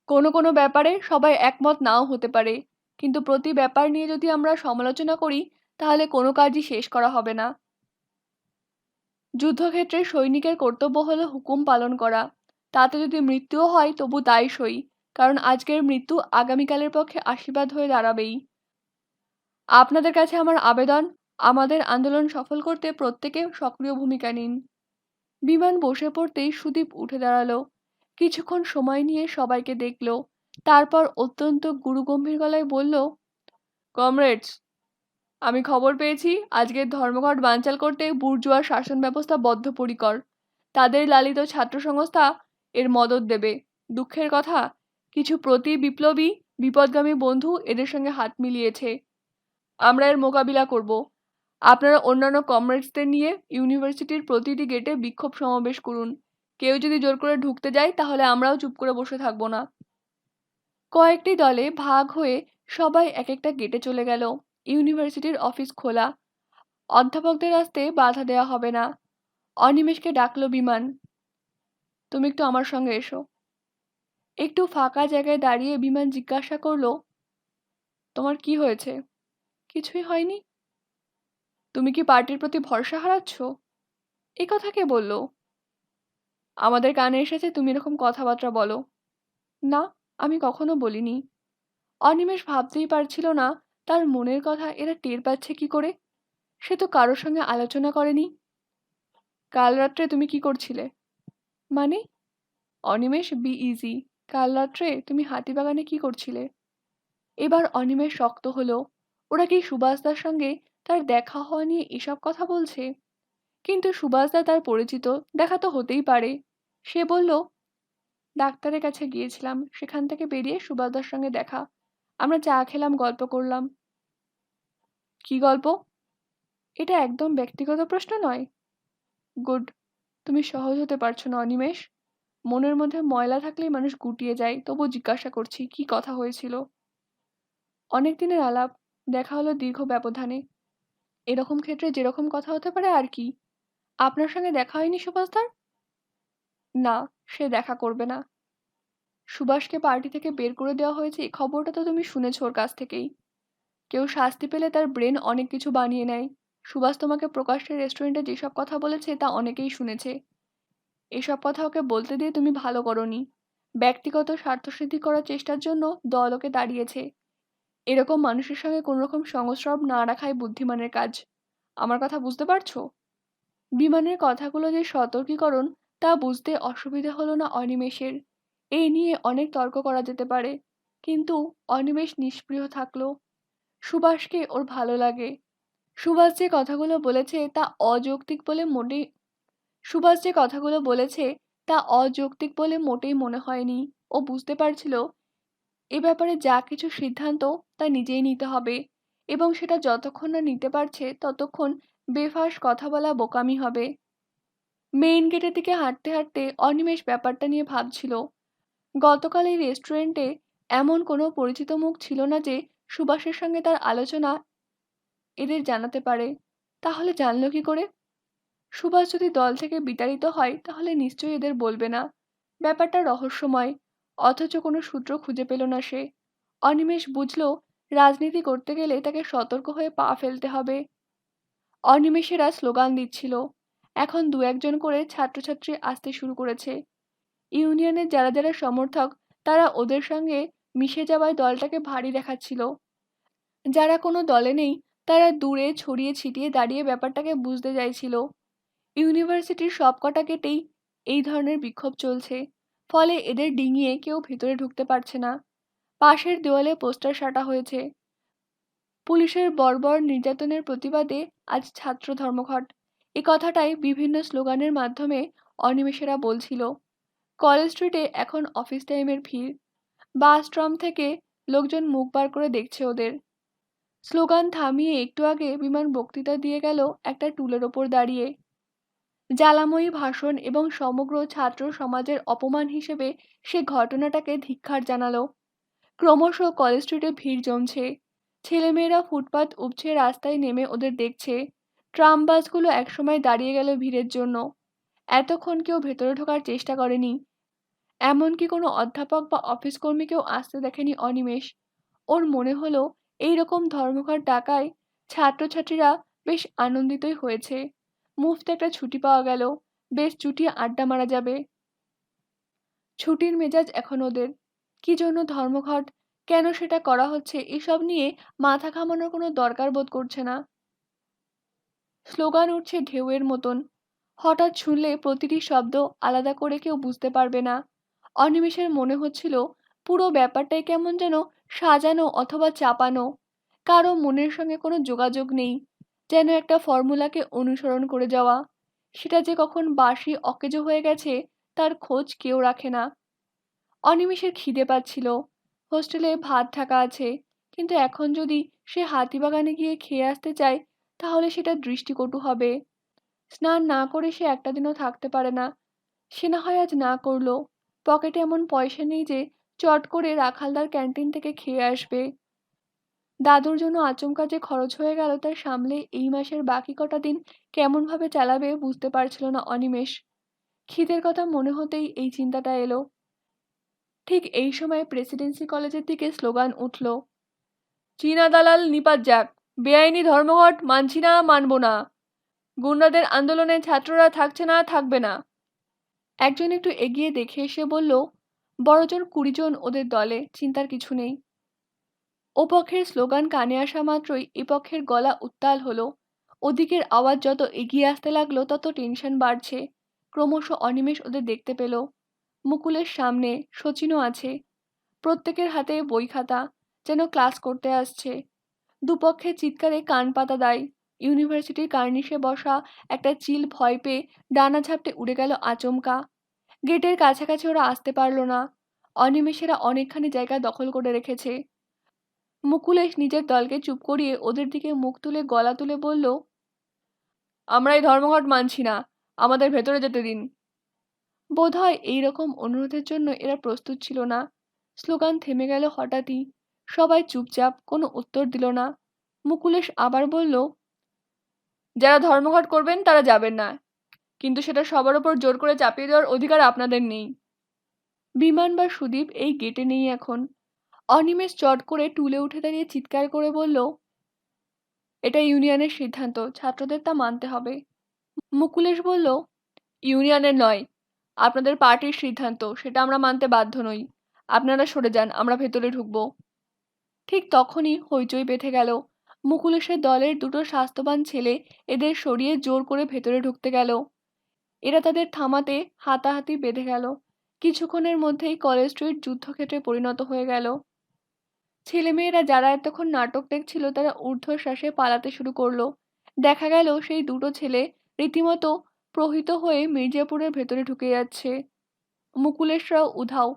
কোনো কোনো ব্যাপারে সবাই একমত নাও হতে পারে, কিন্তু প্রতি ব্যাপার নিয়ে যদি আমরা সমালোচনা করি তাহলে কোনো কাজই শেষ করা হবে না। যুদ্ধক্ষেত্রে সৈনিকের কর্তব্য হলো হুকুম পালন করা। তাতে যদি মৃত্যুও হয় তবু তাই সই, কারণ আজকের মৃত্যু আগামীকালের পক্ষে আশীর্বাদ হয়ে দাঁড়াবেই। আপনাদের কাছে আমার আবেদন, আমাদের আন্দোলন সফল করতে প্রত্যেকে সক্রিয় ভূমিকা নিন। বিমান বসে পড়তেই সুদীপ উঠে দাঁড়ালো। কিছুক্ষণ সময় নিয়ে সবাইকে দেখল, তারপর অত্যন্ত গুরুগম্ভীর গলায় বলল, কমরেডস, আমি খবর পেয়েছি আজকের ধর্মঘট বানচাল করতে বুর্জোয়া শাসন ব্যবস্থা বদ্ধপরিকর। তাদের লালিত ছাত্র সংস্থা এর মদদ দেবে। দুঃখের কথা, কিছু প্রতি বিপ্লবী বিপদগামী বন্ধু এদের সঙ্গে হাত মিলিয়েছে। আমরা এর মোকাবিলা করব। আপনারা অন্যান্য কমরেডসদের নিয়ে ইউনিভার্সিটির প্রতিটি গেটে বিক্ষোভ সমাবেশ করুন। কেউ যদি জোর করে ঢুকতে যায় তাহলে আমরাও চুপ করে বসে থাকবো না। কয়েকটি দলে ভাগ হয়ে সবাই এক একটা গেটে চলে গেল। ইউনিভার্সিটির অফিস খোলা, অধ্যাপকদের আসতে বাধা দেওয়া হবে না। অনিমেষকে ডাকলো বিমান, তুমি একটু আমার সঙ্গে এসো। একটু ফাঁকা জায়গায় দাঁড়িয়ে বিমান জিজ্ঞাসা করলো, তোমার কি হয়েছে? কিছুই হয়নি। তুমি কি পার্টির প্রতি ভরসা হারাচ্ছ? এ কথা কে বলল? আমাদের কানে এসেছে তুমি এরকম কথাবার্তা বলো। না, আমি কখনো বলিনি। অনিমেষ ভাবতেই পারছিল না তার মনের কথা এরা টের পাচ্ছে কি করে। সে তো কারোর সঙ্গে আলোচনা করেনি। কাল রাত্রে তুমি কি করছিলে? মানে? Animesh, be easy. কাল রাত্রে তুমি হাতিবাগানে কি করছিলে? এবার অনিমেষ শক্ত হলো। ওরা কি সুভাষদার সঙ্গে তার দেখা হওয়া নিয়ে এসব কথা বলছে? কিন্তু সুভাষদা তার পরিচিত, দেখা তো হতেই পারে। সে বলল, ডাক্তারের কাছে গিয়েছিলাম, সেখান থেকে বেরিয়ে সুভাষদার সঙ্গে দেখা। আমরা চা খেলাম, গল্প করলাম। কি গল্প? এটা একদম ব্যক্তিগত প্রশ্ন নয়। গুড। তুমি সহজ হতে পারছো না অনিমেষ। মনের মধ্যে ময়লা থাকলেই মানুষ গুটিয়ে যায়। তবু জিজ্ঞাসা করছি কি কথা হয়েছিল। অনেক দিনের আলাপ, দেখা হলো দীর্ঘ ব্যবধানে। এরকম ক্ষেত্রে যেরকম কথা হতে পারে আর কি। আপনার সঙ্গে দেখা হয়নি সুভাষদার? না, সে দেখা করবে না। সুভাষকে পার্টি থেকে বের করে দেওয়া হয়েছে এই খবরটা তো তুমি শুনেছ ওর কাছ থেকেই। কেউ শাস্তি পেলে তার ব্রেন অনেক কিছু বানিয়ে নেয়। সুভাষ তোমাকে প্রকাশ্যে রেস্টুরেন্টে যেসব কথা বলেছে তা অনেকেই শুনেছে। এসব কথা ওকে বলতে দিয়ে তুমি ভালো করনি। ব্যক্তিগত স্বার্থসিদ্ধি করার চেষ্টার জন্য দল ওকে দাঁড়িয়েছে। এরকম মানুষের সঙ্গে কোনো রকম সংস্রব না রাখাই বুদ্ধিমানের কাজ। আমার কথা বুঝতে পারছো? বিমানের কথাগুলো যে সতর্কীকরণ তা বুঝতে অসুবিধা হলো না অনিমেষের। এই নিয়ে অনেক তর্ক করা যেতে পারে, কিন্তু অনিমেষ নিষ্প্রিয় থাকলো। সুভাষকে ওর ভালো লাগে। সুভাষ যে কথাগুলো বলেছে তা অযৌক্তিক বলে মোটেই সুভাষ যে কথাগুলো বলেছে তা অযৌক্তিক বলে মোটেই মনে হয়নি। ও বুঝতে পারছিল এ ব্যাপারে যা কিছু সিদ্ধান্ত তা নিজেই নিতে হবে, এবং সেটা যতক্ষণ না নিতে পারছে ততক্ষণ বেফাঁস কথা বলা বোকামি হবে। মেইন গেটের দিকে হাঁটতে হাঁটতে অনিমেষ ব্যাপারটা নিয়ে ভাবছিল। গতকাল এই রেস্টুরেন্টে এমন কোনো পরিচিত মুখ ছিল না যে সুভাষের সঙ্গে তার আলোচনা এদের জানাতে পারে। তাহলে জানলো কি করে? সুভাষ যদি দল থেকে বিতাড়িত হয় তাহলে নিশ্চয়ই এদের বলবে না। ব্যাপারটা রহস্যময়, অথচ কোনো সূত্র খুঁজে পেল না সে। অনিমেষ বুঝল রাজনীতি করতে গেলে তাকে সতর্ক হয়ে পা ফেলতে হবে। অনিমেষেরা স্লোগান দিচ্ছিল। এখন দু একজন করে ছাত্রছাত্রী আসতে শুরু করেছে। ইউনিয়নের যারা যারা সমর্থক তারা ওদের সঙ্গে মিশে যাওয়ায় দলটাকে ভারী দেখাচ্ছিল। যারা কোনো দলে নেই তারা দূরে ছড়িয়ে ছিটিয়ে দাঁড়িয়ে ব্যাপারটাকে বুঝতে চাইছিল। ইউনিভার্সিটির সবকটা গেটেই এই ধরনের বিক্ষোভ চলছে। ফলে এদের ডিঙিয়ে কেউ ভেতরে ঢুকতে পারছে না। পাশের দেওয়ালে পোস্টার সাঁটা হয়েছে, পুলিশের বর্বর নির্যাতনের প্রতিবাদে আজ ছাত্র ধর্মঘট। এই কথাটাই বিভিন্ন স্লোগানের মাধ্যমে অনিমেষেরা বলছিল। কলেজ স্ট্রিটে এখন অফিস টাইমের ভিড়, বাস ট্রাম থেকে লোকজন মুখ বার করে দেখছে ওদের। স্লোগান থামিয়ে একটু আগে বিমান বক্তৃতা দিয়ে গেল একটা টুলের ওপর দাঁড়িয়ে। জ্বালাময়ী ভাষণ এবং সমগ্র ছাত্র সমাজের অপমান হিসেবে সে ঘটনাটাকে ধিক্কার জানালো। ক্রমশ কলেজ স্ট্রিটে ভিড় জমছে, ছেলেমেয়েরা ফুটপাত উপছে রাস্তায় নেমে ওদের দেখছে। ট্রাম বাসগুলো একসময় দাঁড়িয়ে গেল ভিড়ের জন্য। এতক্ষণ কেউ ভেতরে ঢোকার চেষ্টা করেনি, এমনকি কোনো অধ্যাপক বা অফিস কর্মীকেও আসতে দেখেনি অনিমেষ। ওর মনে হলো এইরকম ধর্মঘট ডাকায় ছাত্রছাত্রীরা বেশ আনন্দিতই হয়েছে। মুফতে একটা ছুটি পাওয়া গেল, বেশ চুটিয়ে আড্ডা মারা যাবে। ছুটির মেজাজ এখন ওদের। কি জন্য ধর্মঘট, কেন সেটা করা হচ্ছে, এসব নিয়ে মাথা ঘামানোর কোনো দরকার বোধ করছে না। স্লোগান উঠছে ঢেউয়ের মতন, হঠাৎ শুনলে প্রতিটি শব্দ আলাদা করে কেউ বুঝতে পারবে না। অনিমেষের মনে হচ্ছিল পুরো ব্যাপারটাই কেমন যেন সাজানো অথবা চাপানো, কারো মনের সঙ্গে কোনো যোগাযোগ নেই, যেন একটা ফর্মুলাকে অনুসরণ করে যাওয়া। সেটা যে কখন বাসি অকেজো হয়ে গেছে তার খোঁজ কেউ রাখে না। অনিমেষের খিদে পাচ্ছিল, হোস্টেলে ভাত ঢাকা আছে, কিন্তু এখন যদি সে হাতিবাগানে গিয়ে খেয়ে আসতে চায় তাহলে সেটা দৃষ্টিকটু হবে। স্নান না করে সে একটা দিনও থাকতে পারে না। সে না হয় আজ না করলো, পকেটে এমন পয়সা নেই যে চট করে রাখালদার ক্যান্টিন থেকে খেয়ে আসবে। দাদুর জন্য আচমকা যে খরচ হয়ে গেল তার সামলে এই মাসের বাকি কটা দিন কেমন ভাবে চালাবে বুঝতে পারছিল না অনিমেষ। খিদের কথা মনে হতেই এই চিন্তাটা এলো। ঠিক এই সময় প্রেসিডেন্সি কলেজের দিকে স্লোগান উঠল, চীনা দালাল নিপাত যাক, বেআইনি ধর্মঘট মানছি না, মানব না, গুন্ডাদের আন্দোলনে ছাত্ররা থাকছে না, থাকবে না। একজন একটু এগিয়ে দেখে এসে বলল, বড়জন 20 জন ওদের দলে, চিন্তার কিছু নেই। ও পক্ষের স্লোগান কানে আসা মাত্রই এ পক্ষের গলা উত্তাল হলো। ওদিকের আওয়াজ যত এগিয়ে আসতে লাগলো তত টেনশন বাড়ছে। ক্রমশ অনিমেষ ওদের দেখতে পেল। মুকুলের সামনে শচীনও আছে, প্রত্যেকের হাতে বই খাতা, যেন ক্লাস করতে আসছে। দুপক্ষের চিৎকারে কান পাতা দেয়। ইউনিভার্সিটির কার্নিশে বসা একটা চিল ভয় পেয়ে ডানা ঝাপটে উড়ে গেল আচমকা। গেটের কাছাকাছি ওরা আসতে পারল না। অনিমেষেরা অনেকখানি জায়গা দখল করে রেখেছে। মুকুলেশ নিজের দলকে চুপ করিয়ে ওদের দিকে মুখ তুলে গলা তুলে বলল, আমরা এই ধর্মঘট মানছি না, আমাদের ভেতরে যেতে দিন। বোধহয় এইরকম অনুরোধের জন্য এরা প্রস্তুত ছিল না। স্লোগান থেমে গেল হঠাৎই, সবাই চুপচাপ, কোনো উত্তর দিল না। মুকুলেশ আবার বলল, যারা ধর্মঘট করবেন তারা যাবেন না, কিন্তু সেটা সবার উপর জোর করে চাপিয়ে দেওয়ার অধিকার আপনাদের নেই। বিমান বা সুদীপ এই গেটে নেই এখন। অনিমেষ চট করে টুলে উঠে দাঁড়িয়ে চিৎকার করে বলল, এটা ইউনিয়নের সিদ্ধান্ত, ছাত্রদের তা মানতে হবে। মুকুলেশ বলল, ইউনিয়নের নয়, আপনাদের পার্টির সিদ্ধান্ত, সেটা আমরা মানতে বাধ্য নই। আপনারা সরে যান, আমরা ভেতরে ঢুকবো। ঠিক তখনই হইচই বেঁধে গেল। মুকুলেশের দলের দুটো স্বাস্থ্যবান ছেলে এদের সরিয়ে জোর করে ভেতরে ঢুকতে গেল। এরা তাদের থামাতে হাতাহাতি বেঁধে গেল। কিছুক্ষণের মধ্যেই কলেজ স্ট্রিট যুদ্ধক্ষেত্রে পরিণত হয়ে গেল। ছেলেমেয়েরা যারা এতক্ষণ নাটক দেখছিল তারা ঊর্ধ্বশ্বাসে পালাতে শুরু করলো। দেখা গেল সেই দুটো ছেলে রীতিমতো প্রহিত হয়ে মির্জাপুরের ভেতরে ঢুকে যাচ্ছে। মুকুলেশরাও উধাও,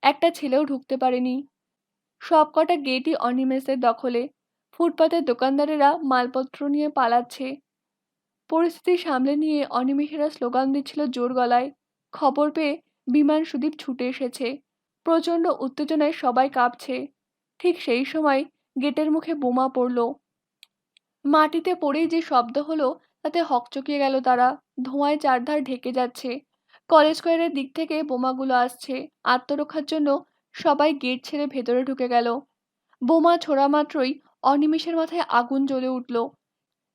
একটা ছেলেও ঢুকতে পারেনি। সবকটা গেটই অনিমেষের দখলে। ফুটপাতের দোকানদারেরা মালপত্র নিয়ে পালাচ্ছে। পরিস্থিতি সামলে নিয়ে অনিমেষেরা স্লোগান দিচ্ছিল জোর গলায়। খবর পেয়ে বিমান সুদীপ ছুটে এসেছে। প্রচণ্ড উত্তেজনায় সবাই কাঁপছে। ঠিক সেই সময় গেটের মুখে বোমা পড়ল। মাটিতে পড়েই যে শব্দ হলো তাতে হকচকিয়ে গেল তারা। ধোঁয়ায় চারধার ঢেকে যাচ্ছে। কলেজ স্কোয়ারের দিক থেকে বোমাগুলো আসছে। আত্মরক্ষার জন্য সবাই গেট ছেড়ে ভেতরে ঢুকে গেল। বোমা ছোড়া মাত্রই অনিমেষের মাথায় আগুন জ্বলে উঠল।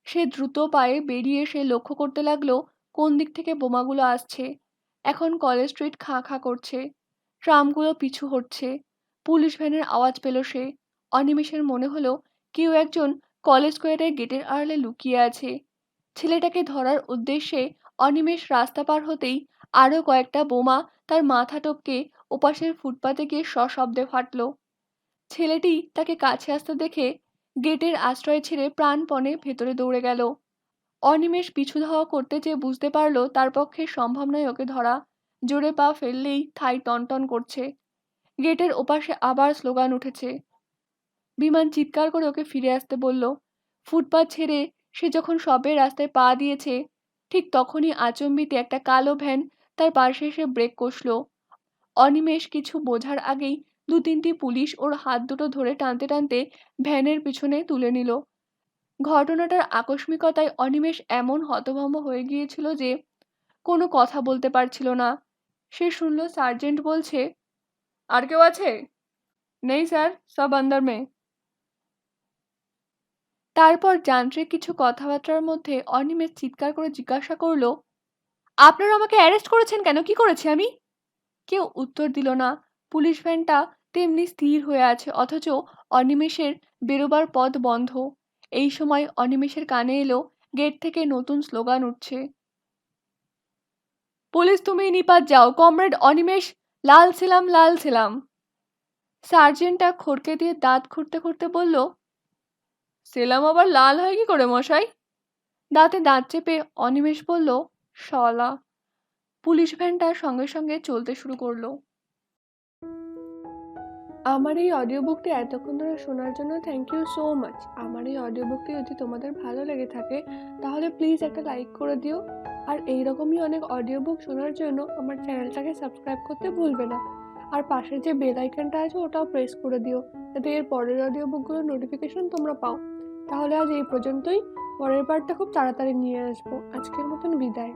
সে দ্রুত পায়ে বেরিয়ে এসে লক্ষ্য করতে লাগলো কোন দিক থেকে বোমাগুলো আসছে। এখন কলেজ স্ট্রিট খাঁ খাঁ করছে, ট্রামগুলো পিছু হটছে। পুলিশ ভ্যানের আওয়াজ পেল সে। অনিমেষের মনে হলো কেউ একজন কলেজ স্কোয়ারের গেটের আড়ালে লুকিয়ে আছে। ছেলেটাকে ধরার উদ্দেশ্যে অনিমেষ রাস্তা পার হতেই আরো কয়েকটা বোমা তার মাথা টপকে ওপাশের ফুটপাতে গিয়ে সশব্দে ফাটল। ছেলেটি তাকে কাছে আসতে দেখে গেটের আশ্রয় ছেড়ে প্রাণপণে ভেতরে দৌড়ে গেল। অনিমেষ পিছু ধাওয়া করতে যেয়ে বুঝতে পারল তার পক্ষে সম্ভব নয় ওকে ধরা। জোরে পা ফেললেই থাই টনটন করছে। গেটের ওপাশে আবার স্লোগান উঠেছে। বিমান চিৎকার করে ওকে ফিরে আসতে বলল। ফুটপাত ছেড়ে সে যখন সবে রাস্তায় পা দিয়েছে ঠিক তখনই আচম্বিতে একটা কালো ভ্যান তার পাশে এসে ব্রেক কষল। অনিমেষ কিছু বোঝার আগেই দু তিনটি পুলিশ ওর হাত দুটো ধরে টানতে টানতে ভ্যানের পিছনে তুলে নিল। ঘটনাটার আকস্মিকতায় অনিমেষ এমন হতভম্ব হয়ে গিয়েছিল যে কোনো কথা বলতে পারছিল না। সে শুনল সার্জেন্ট বলছে, আর কেউ আছে? নেই স্যার, সব আন্দার মে। তারপর যান্ত্রিক কিছু কথাবার্তার মধ্যে অনিমেষ চিৎকার করে জিজ্ঞাসা করল, আপনারা আমাকে অ্যারেস্ট করেছেন কেন? কি করেছি আমি? কেউ উত্তর দিল না। পুলিশ ভ্যানটা তেমনি স্থির হয়ে আছে, অথচ অনিমেষের বেরোবার পথ বন্ধ। এই সময় অনিমেষের কানে এলো গেট থেকে নতুন স্লোগান উঠছে, পুলিশ তুমি নিপাত যাও, কমরেড অনিমেষ লাল ছিলাম লাল ছিলাম। সার্জেন্টটা খড়কে দিয়ে দাঁত খুঁড়তে খুঁড়তে বলল, সেলাম আবার লাল হয় কি করে মশাই? দাঁতে দাঁত চেপে অনিমেষ বলল, শালা। পুলিশ ভ্যানটা সঙ্গে সঙ্গে চলতে শুরু করলো। আমার এই অডিও বুকটি এতক্ষণ ধরে শোনার জন্য থ্যাংক ইউ সো মাচ। আমার এই অডিও বুকটি যদি তোমাদের ভালো লেগে থাকে তাহলে প্লিজ একটা লাইক করে দিও। আর এইরকমই অনেক অডিও বুক শোনার জন্য আমার চ্যানেলটাকে সাবস্ক্রাইব করতে ভুলবে না। আর পাশে যে বেল আইকনটা আছে ওটাও প্রেস করে দিও, যাতে এর পরের অডিও বুকগুলোর নোটিফিকেশন তোমরা পাও। তাহলে আজ এই পর্যন্তই। পরের পার্টটা খুব তাড়াতাড়ি নিয়ে আসবো। আজকের মতন বিদায়।